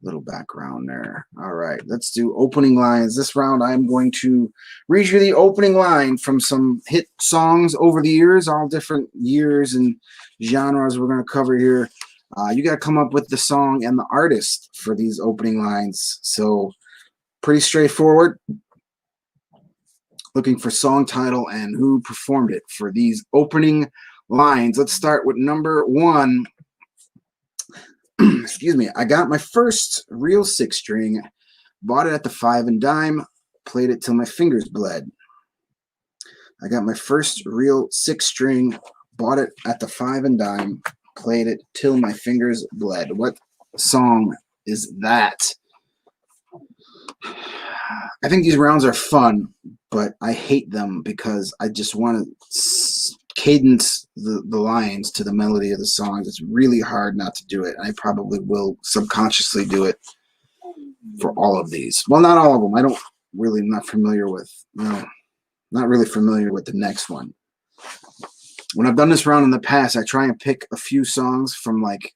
little background there. All right, let's do opening lines. This round, I'm going to read you the opening line from some hit songs over the years, all different years and genres we're going to cover here. You got to come up with the song and the artist for these opening lines. So pretty straightforward. Looking for song title and who performed it for these opening lines. Let's start with number 1. Excuse me. I got my first real 6-string, bought it at the 5 and dime, played it till my fingers bled. I got my first real 6-string, bought it at the 5 and dime, played it till my fingers bled. What song is that? I think these rounds are fun, but I hate them because I just want to cadence the lines to the melody of the songs. It's really hard not to do it. I probably will subconsciously do it for all of these. Well, not all of them. Not familiar with, not really familiar with the next one. When I've done this round in the past, I try and pick a few songs from like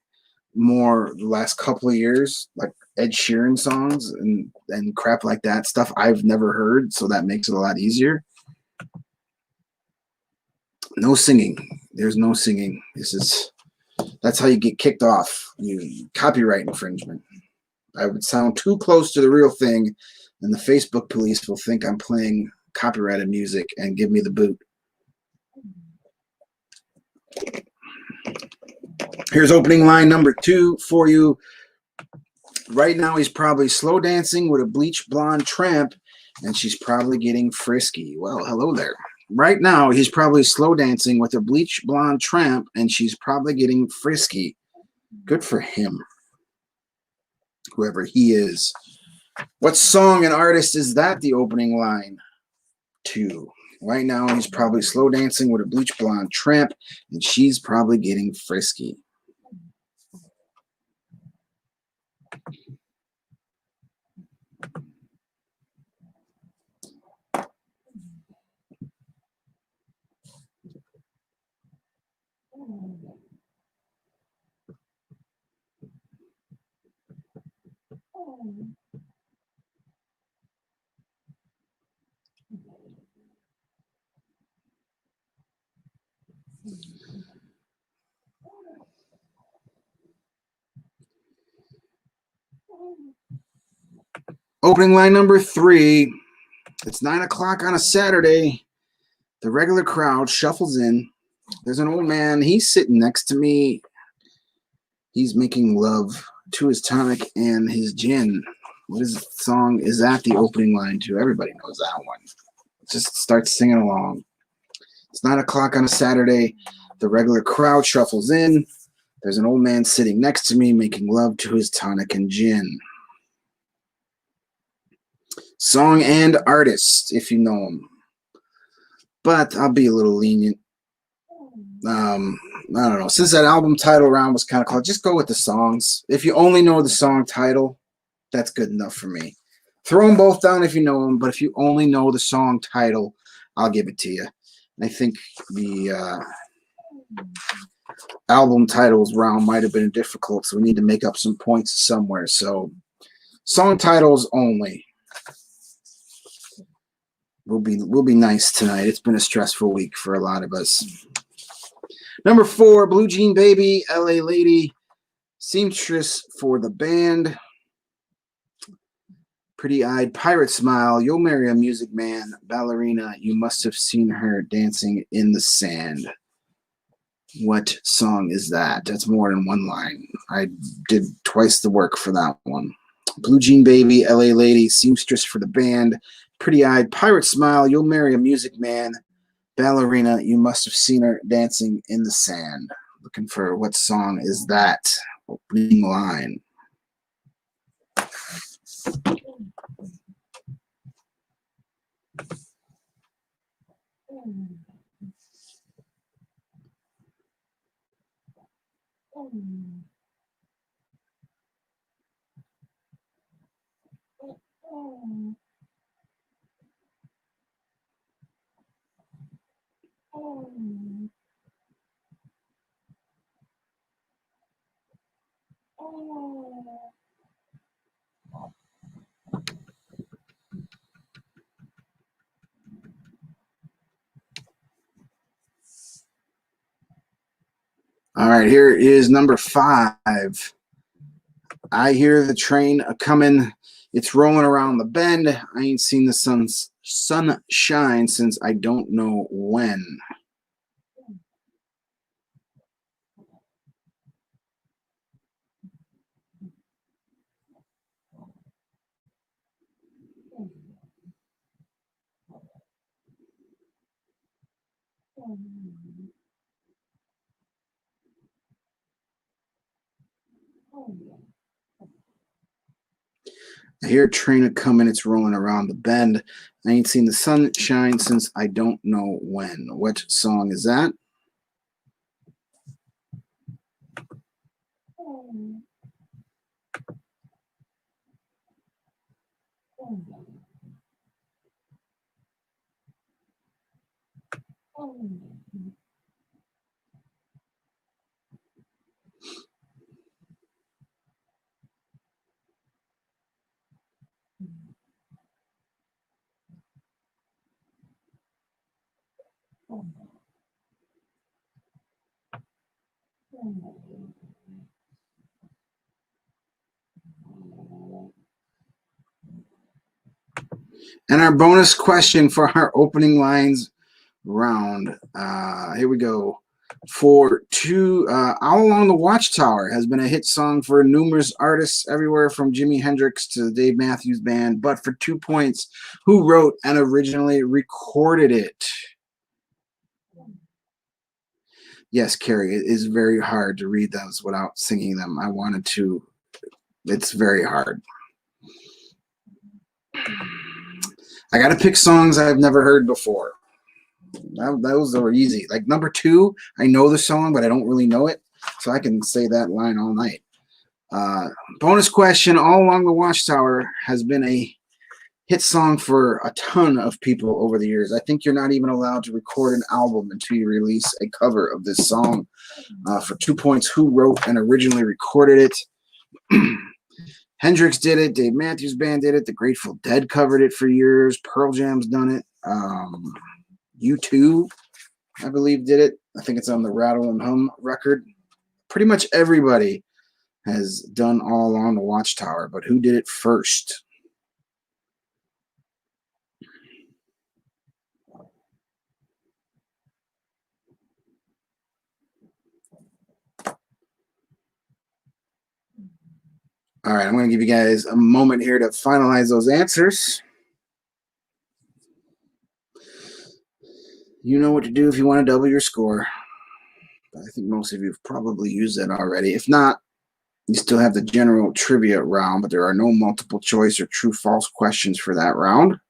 more the last couple of years, like Ed Sheeran songs and crap like that, stuff I've never heard, so that makes it a lot easier. No singing. There's no singing. That's how you get kicked off. Copyright infringement. I would sound too close to the real thing, and the Facebook police will think I'm playing copyrighted music and give me the boot. Here's opening line number 2 for you. Right now, he's probably slow dancing with a bleach blonde tramp, and she's probably getting frisky. Well, hello there. Right now, he's probably slow dancing with a bleach blonde tramp, and she's probably getting frisky. Good for him, whoever he is. What song and artist is that the opening line to? Right now, he's probably slow dancing with a bleach blonde tramp, and she's probably getting frisky. Opening line number 3. It's 9 o'clock on a Saturday. The regular crowd shuffles in. There's an old man. He's sitting next to me. He's making love to his tonic and his gin. What song is that the opening line to? Everybody knows that one. Just start singing along. It's 9 o'clock on a Saturday. The regular crowd shuffles in. There's an old man sitting next to me making love to his tonic and gin. Song and artist, if you know them. But I'll be a little lenient. I don't know. Since that album title round was kind of close, just go with the songs. If you only know the song title, that's good enough for me. Throw them both down if you know them, but if you only know the song title, I'll give it to you. And I think the album titles round might have been difficult, so we need to make up some points somewhere. So song titles only. We'll be nice tonight. It's been a stressful week for a lot of us. Number 4, Blue Jean Baby, LA Lady, seamstress for the band. Pretty-eyed pirate smile, you'll marry a music man. Ballerina, you must have seen her dancing in the sand. What song is that? That's more than one line. I did twice the work for that one. Blue Jean Baby, LA Lady, seamstress for the band. Pretty-eyed pirate smile, you'll marry a music man. Ballerina, you must have seen her dancing in the sand. Looking for what song is that? Opening line. All right, here is number 5. I hear the train a coming. It's rolling around the bend. I ain't seen the sun shine since I don't know when. I hear a train a coming. It's rolling around the bend. I ain't seen the sun shine since I don't know when. What song is that? And our bonus question for our opening lines round. Here we go. For two, All Along the Watchtower has been a hit song for numerous artists everywhere from Jimi Hendrix to the Dave Matthews Band. But for 2 points, who wrote and originally recorded it? Yes, Carrie, it is very hard to read those without singing them. I wanted to. It's very hard. I got to pick songs I've never heard before. Those are easy. Like number 2, I know the song, but I don't really know it, so I can say that line all night. Bonus question: All Along the Watchtower has been a hit song for a ton of people over the years. I think you're not even allowed to record an album until you release a cover of this song. For 2 points, who wrote and originally recorded it? Hendrix did it. Dave Matthews Band did it. The Grateful Dead covered it for years. Pearl Jam's done it. U2, I believe, did it. I think it's on the Rattle and Hum record. Pretty much everybody has done All Along the Watchtower, but who did it first? All right, I'm going to give you guys a moment here to finalize those answers. You know what to do if you want to double your score. I think most of you have probably used that already. If not, you still have the general trivia round, but there are no multiple choice or true-false questions for that round.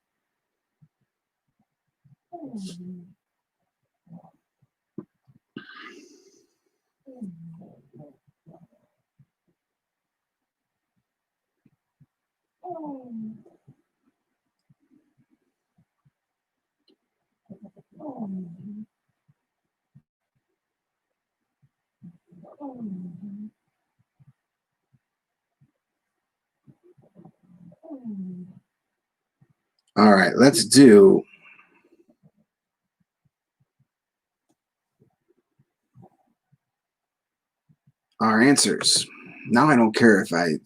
All right, let's do our answers. Now I don't care if I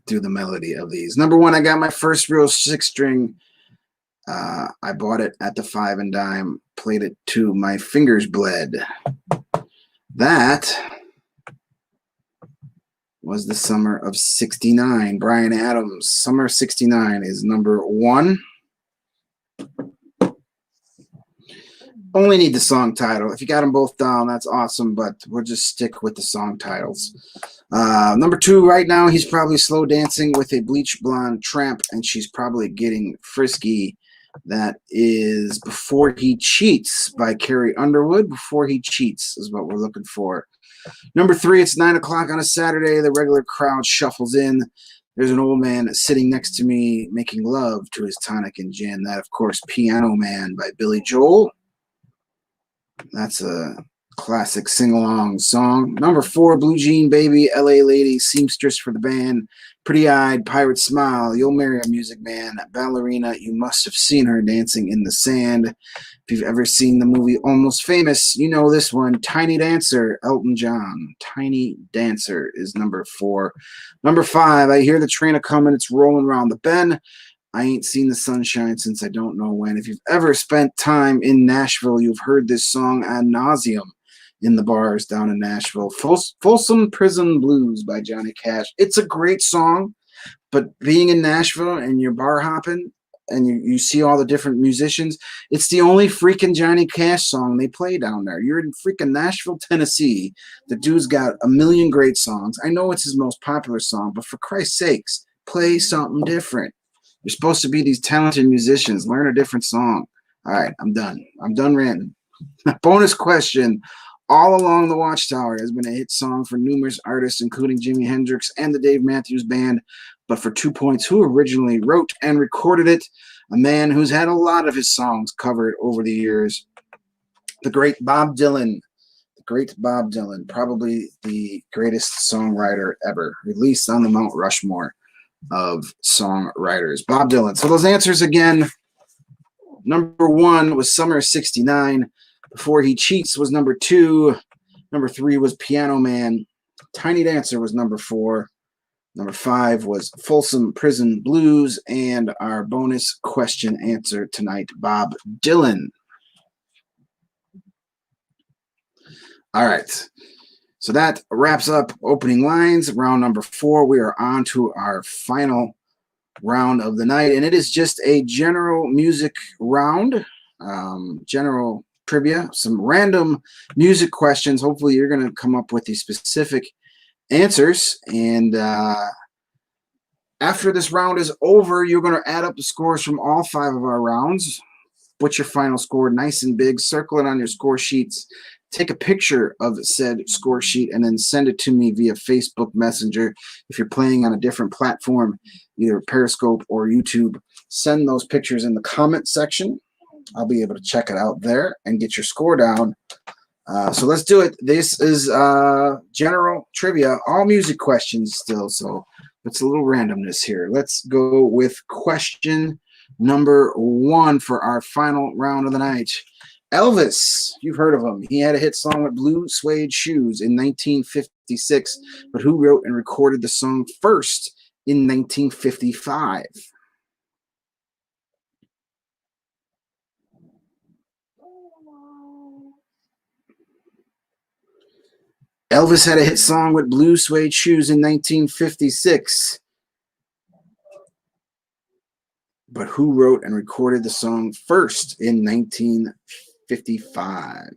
do the melody of these. Number 1, I got my first real 6-string. I bought it at the 5 and Dime, played it to my fingers bled. That was the summer of '69. Bryan Adams, Summer of '69 is number 1. Only need the song title. If you got them both down, that's awesome, but we'll just stick with the song titles. Number 2, right now, he's probably slow dancing with a bleach blonde tramp, and she's probably getting frisky. That is Before He Cheats by Carrie Underwood. Before He Cheats is what we're looking for. Number 3, it's 9 o'clock on a Saturday. The regular crowd shuffles in. There's an old man sitting next to me making love to his tonic and gin. That, of course, Piano Man by Billy Joel. That's a classic sing-along song. Number 4, Blue Jean Baby, LA Lady, Seamstress for the Band, Pretty Eyed, Pirate Smile, You'll Marry a Music Man, Ballerina, you must have seen her dancing in the sand. If you've ever seen the movie Almost Famous, you know this one. Tiny Dancer, Elton John. Tiny Dancer is number 4. Number 5, I Hear the Train A-Comin', It's Rolling Round the Bend. I ain't seen the sunshine since I don't know when. If you've ever spent time in Nashville, you've heard this song ad nauseum in the bars down in Nashville. Folsom Prison Blues by Johnny Cash. It's a great song, but being in Nashville and you're bar hopping and you see all the different musicians, it's the only freaking Johnny Cash song they play down there. You're in freaking Nashville, Tennessee. The dude's got a million great songs. I know it's his most popular song, but for Christ's sakes, play something different. You're supposed to be these talented musicians. Learn a different song. All right, I'm done. I'm done ranting. Bonus question. All Along the Watchtower has been a hit song for numerous artists, including Jimi Hendrix and the Dave Matthews Band. But for 2 points, who originally wrote and recorded it? A man who's had a lot of his songs covered over the years. The great Bob Dylan. The great Bob Dylan. Probably the greatest songwriter ever. Released on the Mount Rushmore of songwriters. Bob Dylan. So those answers again. Number 1 was Summer of '69. Before He Cheats was number 2. Number 3 was Piano Man. Tiny Dancer was number 4. Number 5 was Folsom Prison Blues. And our bonus question answer tonight, Bob Dylan. All right. So that wraps up opening lines, round number 4. We are on to our final round of the night, and it is just a general music round, general trivia, some random music questions. Hopefully you're going to come up with the specific answers, and after this round is over, you're going to add up the scores from all 5 of our rounds. Put your final score nice and big, circle it on your score sheets, take a picture of said score sheet, and then send it to me via Facebook Messenger. If you're playing on a different platform, either Periscope or YouTube, send those pictures in the comment section. I'll be able to check it out there and get your score down. So let's do it. This is general trivia, all music questions still, so it's a little randomness here. Let's go with question number 1 for our final round of the night. Elvis, you've heard of him. He had a hit song with Blue Suede Shoes in 1956, but who wrote and recorded the song first in 1955? Elvis had a hit song with Blue Suede Shoes in 1956, but who wrote and recorded the song first in 1955?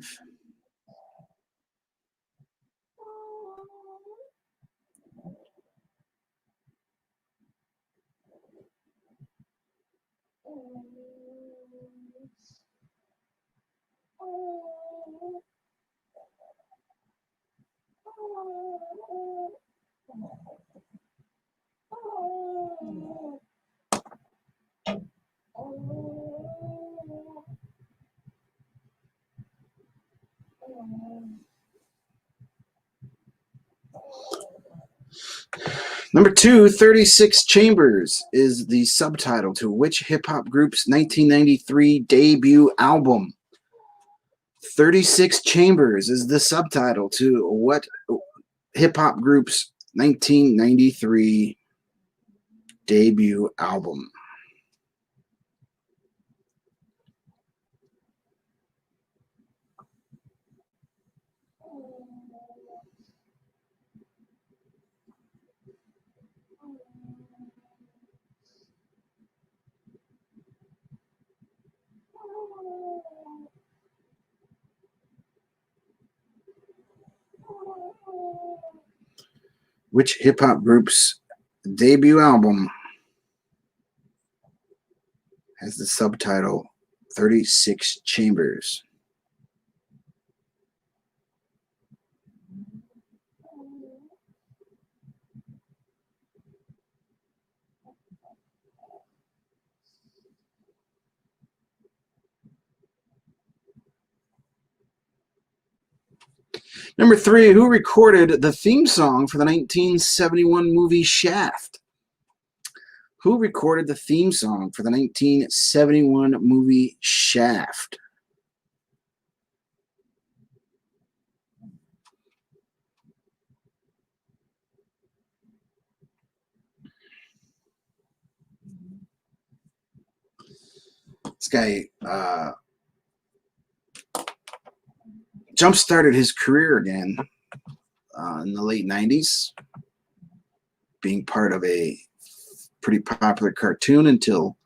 Number 2, 36 Chambers is the subtitle to which hip-hop group's 1993 debut album? 36 Chambers is the subtitle to what hip-hop group's 1993 debut album? Which hip-hop group's debut album has the subtitle 36 Chambers. Number 3, who recorded the theme song for the 1971 movie Shaft? Who recorded the theme song for the 1971 movie Shaft? This guy jump-started his career again in the late 90s, being part of a pretty popular cartoon until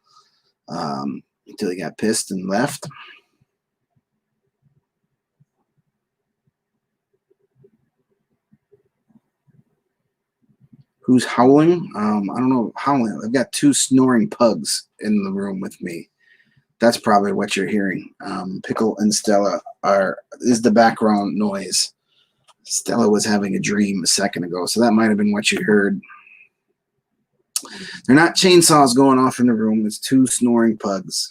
he got pissed and left. Who's howling? I don't know. Howling. I've got 2 snoring pugs in the room with me. That's probably what you're hearing. Pickle and Stella is the background noise. Stella was having a dream a second ago, so that might have been what you heard. They're not chainsaws going off in the room. It's 2 snoring pugs.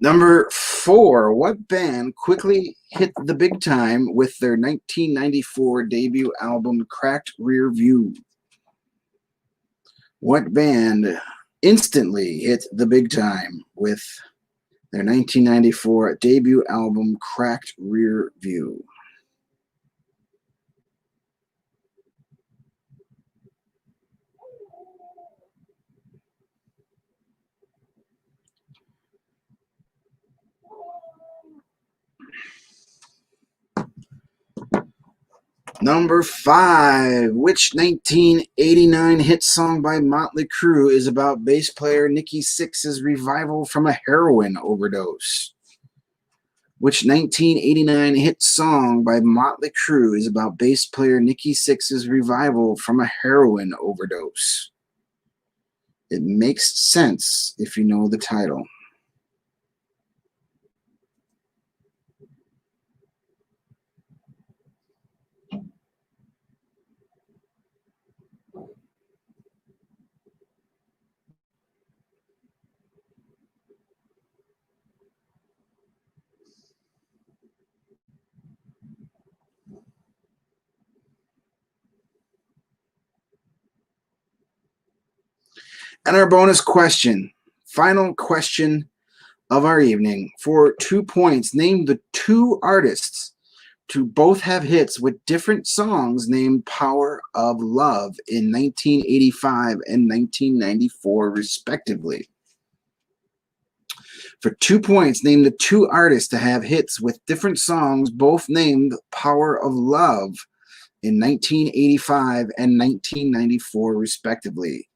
Number 4, what band quickly hit the big time with their 1994 debut album, Cracked Rear View? What band instantly hit the big time with their 1994 debut album, Cracked Rear View? Number 5, which 1989 hit song by Motley Crue is about bass player Nikki Sixx's revival from a heroin overdose? Which 1989 hit song by Motley Crue is about bass player Nikki Sixx's revival from a heroin overdose? It makes sense if you know the title. And our bonus question, final question of our evening, for 2 points. Name the 2 artists to both have hits with different songs named Power of Love in 1985 and 1994, respectively. For 2 points, name the 2 artists to have hits with different songs, both named Power of Love in 1985 and 1994, respectively.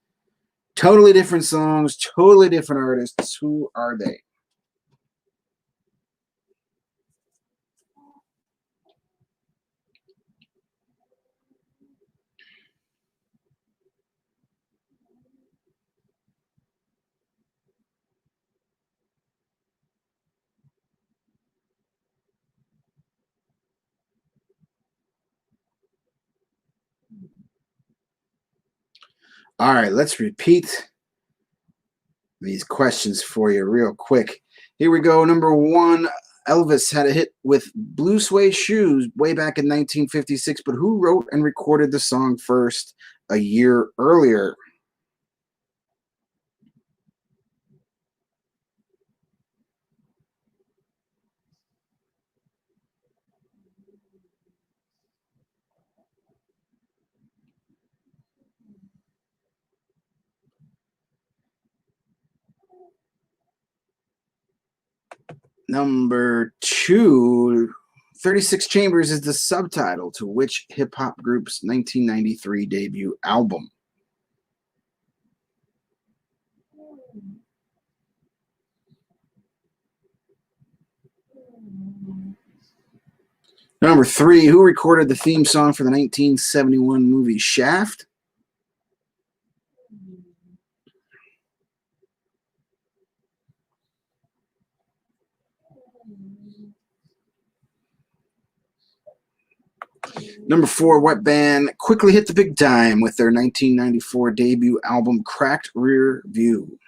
Totally different songs, totally different artists. Who are they? All right, let's repeat these questions for you real quick. Here we go. Number 1, Elvis had a hit with Blue Suede Shoes way back in 1956, but who wrote and recorded the song first a year earlier? Number 2, 36 Chambers is the subtitle to which hip-hop group's 1993 debut album? Number 3, who recorded the theme song for the 1971 movie Shaft? Number 4, what band quickly hit the big time with their 1994 debut album Cracked Rear View?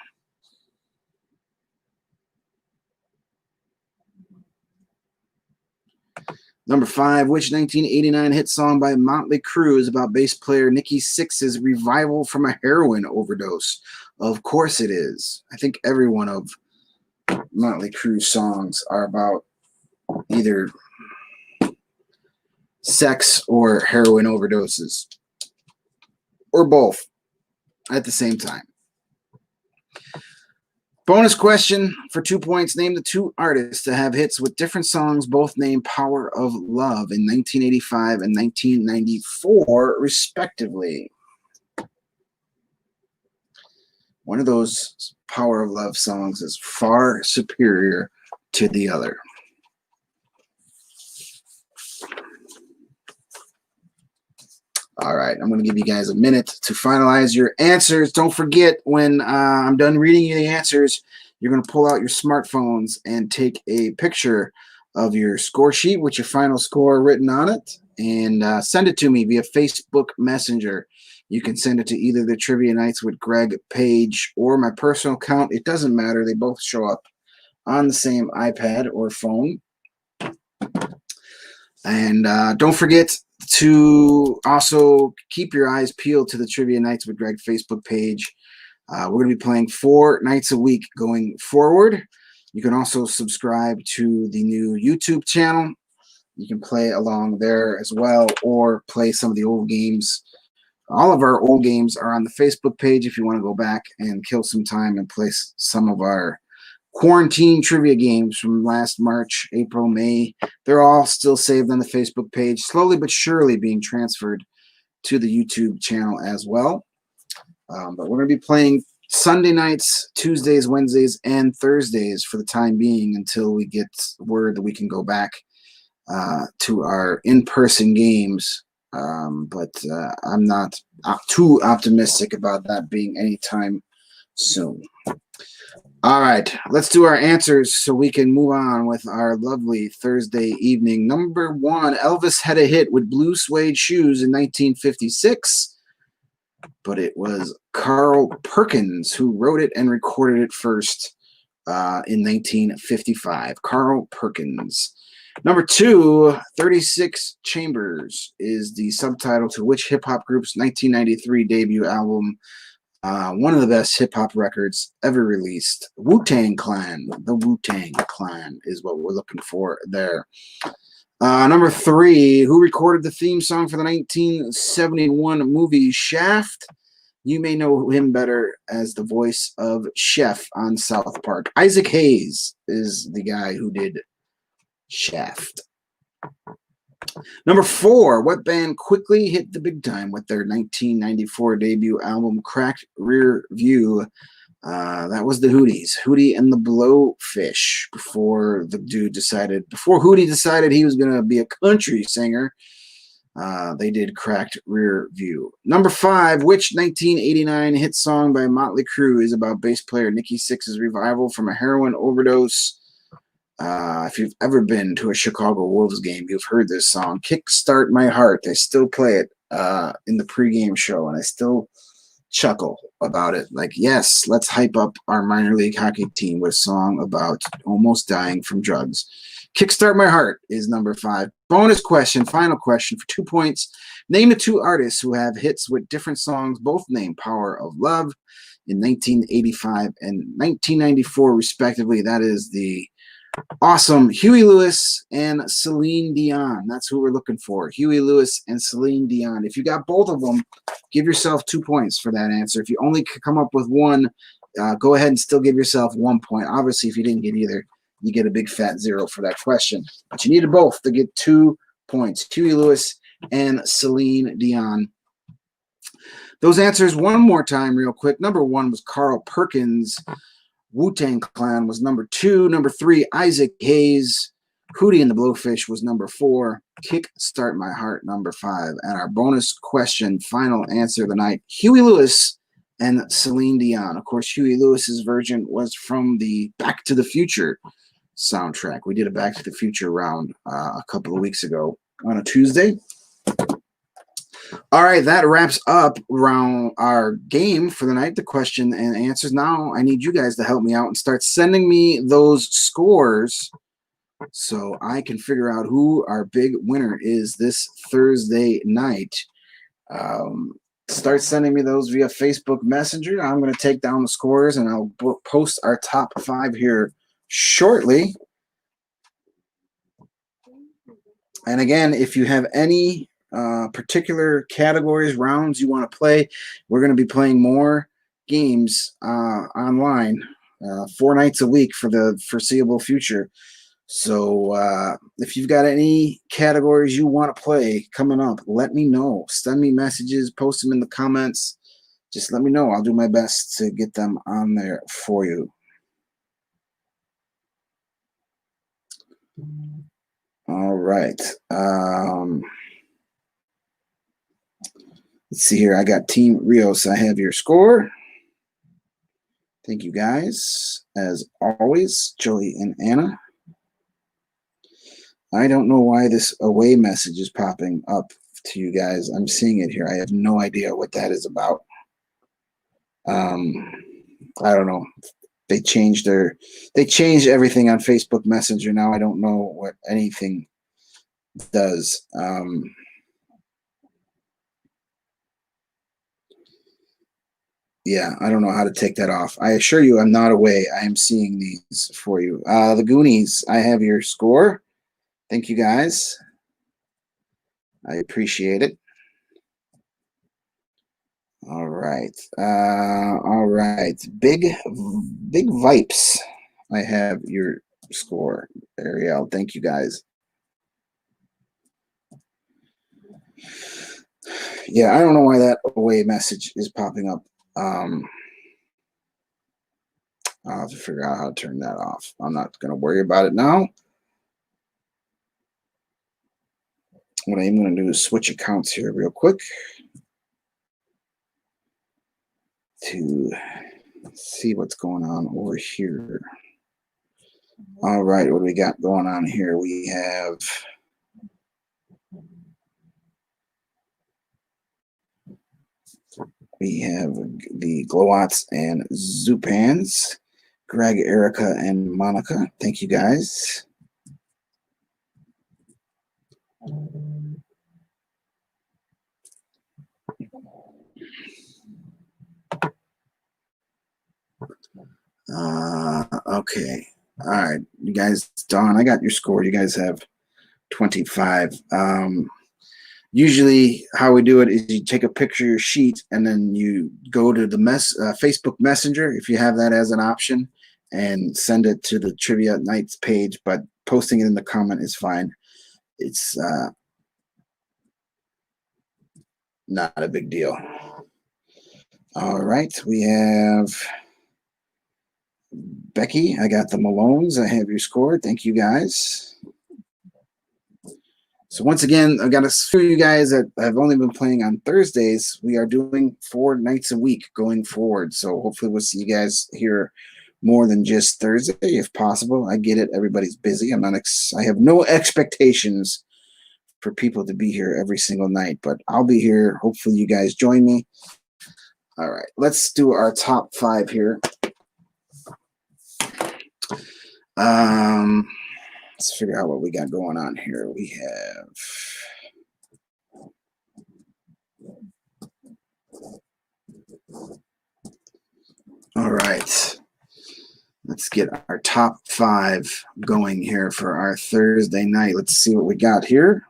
Number 5, which 1989 hit song by Motley Crue is about bass player Nikki Sixx's revival from a heroin overdose? Of course it is. I think every one of Motley Crue's songs are about either sex or heroin overdoses, or both at the same time. Bonus question for 2 points. Name the 2 artists to have hits with different songs, both named Power of Love in 1985 and 1994, respectively. One of those Power of Love songs is far superior to the other. All right, I'm going to give you guys a minute to finalize your answers. Don't forget, when I'm done reading you the answers, you're going to pull out your smartphones and take a picture of your score sheet with your final score written on it and send it to me via Facebook Messenger. You can send it to either the Trivia Nights with Greg page or my personal account. It doesn't matter. They both show up on the same iPad or phone. And don't forget to also keep your eyes peeled to the Trivia Nights with Greg Facebook page. We're going to be playing 4 nights a week going forward. You can also subscribe to the new YouTube channel. You can play along there as well, or play some of the old games. All of our old games are on the Facebook page if you want to go back and kill some time and play some of our quarantine trivia games from last March, April, May. They're all still saved on the Facebook page, slowly but surely being transferred to the YouTube channel as well. But we're going to be playing Sunday nights, Tuesdays, Wednesdays, and Thursdays for the time being until we get word that we can go back to our in-person games. But I'm not too optimistic about that being anytime soon. All right, let's do our answers so we can move on with our lovely Thursday evening. Number 1, Elvis had a hit with Blue Suede Shoes in 1956, but it was Carl Perkins who wrote it and recorded it first in 1955. Carl Perkins. Number 2, 36 Chambers is the subtitle to which hip-hop group's 1993 debut album, one of the best hip-hop records ever released. Wu-Tang Clan. The Wu-Tang Clan is what we're looking for there. Number 3, who recorded the theme song for the 1971 movie Shaft? You may know him better as the voice of Chef on South Park. Isaac Hayes is the guy who did Shaft. Number 4, what band quickly hit the big time with their 1994 debut album Cracked Rear View? That was the Hooties. Hootie and the Blowfish. Before Hootie decided he was going to be a country singer, they did Cracked Rear View. Number 5, which 1989 hit song by Motley Crue is about bass player Nikki Sixx's revival from a heroin overdose? If you've ever been to a Chicago Wolves game, you've heard this song, Kickstart My Heart. They still play it in the pregame show, and I still chuckle about it. Like, yes, let's hype up our minor league hockey team with a song about almost dying from drugs. Kickstart My Heart is number 5. Bonus question, final question for 2 points. Name the 2 artists who have hits with different songs, both named Power of Love in 1985 and 1994, respectively. That is the awesome Huey Lewis and Celine Dion. That's who we're looking for. Huey Lewis and Celine Dion. If you got both of them, give yourself 2 points for that answer. If you only come up with one, go ahead and still give yourself 1 point. Obviously, if you didn't get either, you get a big fat 0 for that question. But you needed both to get 2 points. Huey Lewis and Celine Dion. Those answers one more time real quick. Number 1 was Carl Perkins. Wu-Tang Clan was number 2. Number 3, Isaac Hayes. Hootie and the Blowfish was number 4. Kickstart My Heart, number 5. And our bonus question, final answer of the night, Huey Lewis and Celine Dion. Of course, Huey Lewis's version was from the Back to the Future soundtrack. We did a Back to the Future round a couple of weeks ago on a Tuesday. All right, that wraps up around our game for the night, the question and answers. Now I need you guys to help me out and start sending me those scores so I can figure out who our big winner is this Thursday night. Start sending me those via Facebook Messenger. I'm going to take down the scores and I'll post our top 5 here shortly. And again, if you have any particular categories, rounds you want to play, we're going to be playing more games online 4 nights a week for the foreseeable future. So if you've got any categories you want to play coming up, let me know. Send me messages, post them in the comments. Just let me know. I'll do my best to get them on there for you. All right. Let's see here. I got Team Rios. I have your score. Thank you guys. As always, Joey and Anna. I don't know why this away message is popping up to you guys. I'm seeing it here. I have no idea what that is about. I don't know. They changed everything on Facebook Messenger. Now I don't know what anything does. Yeah, I don't know how to take that off. I assure you I'm not away. I am seeing these for you. The Goonies, I have your score. Thank you guys. I appreciate it. All right. All right. Big Vipes. I have your score. Ariel, thank you guys. Yeah, I don't know why that away message is popping up. I'll have to figure out how to turn that off. I'm not going to worry about it now. What I'm going to do is switch accounts here real quick to see what's going on over here. All right, what do we got going on here? We have the Glowats and Zupans, Greg, Erica, and Monica. Thank you guys. Okay. All right, you guys, Dawn, I got your score. You guys have 25. Usually how we do it is you take a picture of your sheet and then you go to the Facebook Messenger, if you have that as an option, and send it to the Trivia Nights page, but posting it in the comment is fine. It's not a big deal. All right, we have Becky. I got the Malones. I have your score. Thank you guys. So once again, I've got to show you guys that I've only been playing on Thursdays. We are doing 4 nights a week going forward. So hopefully we'll see you guys here more than just Thursday, if possible. I get it. Everybody's busy. I have no expectations for people to be here every single night, but I'll be here. Hopefully you guys join me. All right, let's do our top 5 here. Let's figure out what we got going on here. We have all right. Let's get our top 5 going here for our Thursday night. Let's see what we got here.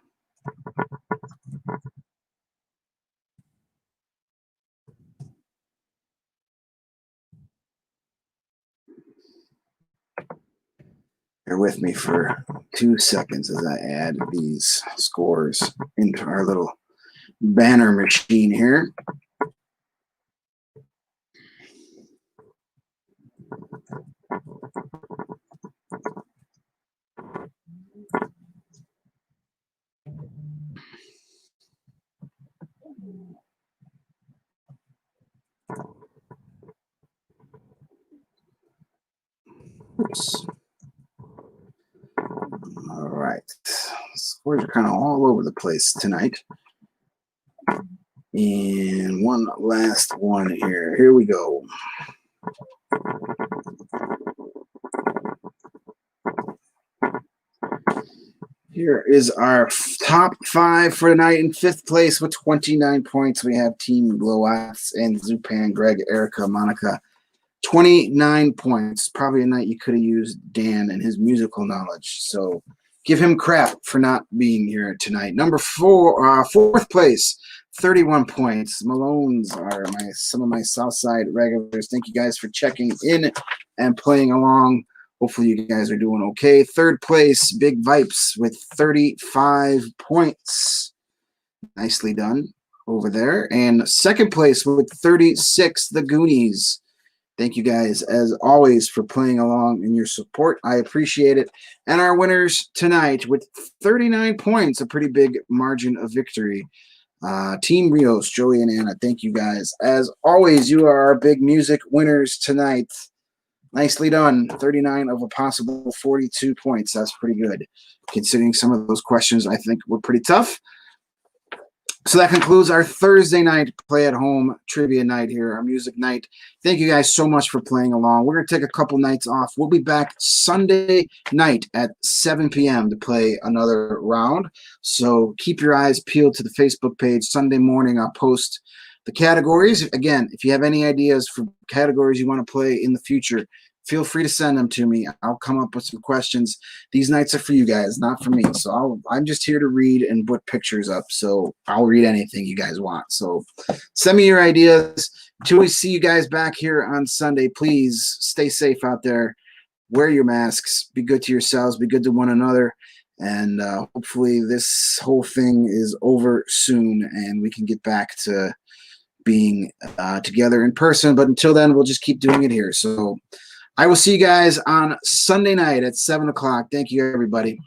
Bear with me for 2 seconds as I add these scores into our little banner machine here. Oops. right. Scores are kind of all over the place tonight. And one last one here. Here we go. Here is our top 5 for tonight. In 5th place with 29 points, we have Team Glowats and Zupan, Greg, Erica, Monica. 29 points. Probably a night you could have used Dan and his musical knowledge. So give him crap for not being here tonight. Number 4th place, 31 points. Malones are some of my Southside regulars. Thank you guys for checking in and playing along. Hopefully you guys are doing okay. 3rd place, Big Vipes with 35 points. Nicely done over there. And 2nd place with 36, The Goonies. Thank you guys, as always, for playing along and your support. I appreciate it. And our winners tonight with 39 points, a pretty big margin of victory. Team Rios, Joey and Anna, thank you guys. As always, you are our big music winners tonight. Nicely done. 39 of a possible 42 points. That's pretty good, considering some of those questions I think were pretty tough. So that concludes our Thursday night play at home trivia night here, our music night. Thank you guys so much for playing along. We're going to take a couple nights off. We'll be back Sunday night at 7 p.m. to play another round. So keep your eyes peeled to the Facebook page. Sunday morning, I'll post the categories. Again, if you have any ideas for categories you want to play in the future, feel free to send them to me. I'll come up with some questions. These nights are for you guys, not for me. So I'm just here to read and put pictures up. So I'll read anything you guys want. So send me your ideas. Until we see you guys back here on Sunday, please stay safe out there. Wear your masks. Be good to yourselves. Be good to one another. And hopefully this whole thing is over soon and we can get back to being together in person. But until then, we'll just keep doing it here. So I will see you guys on Sunday night at 7 o'clock. Thank you, everybody.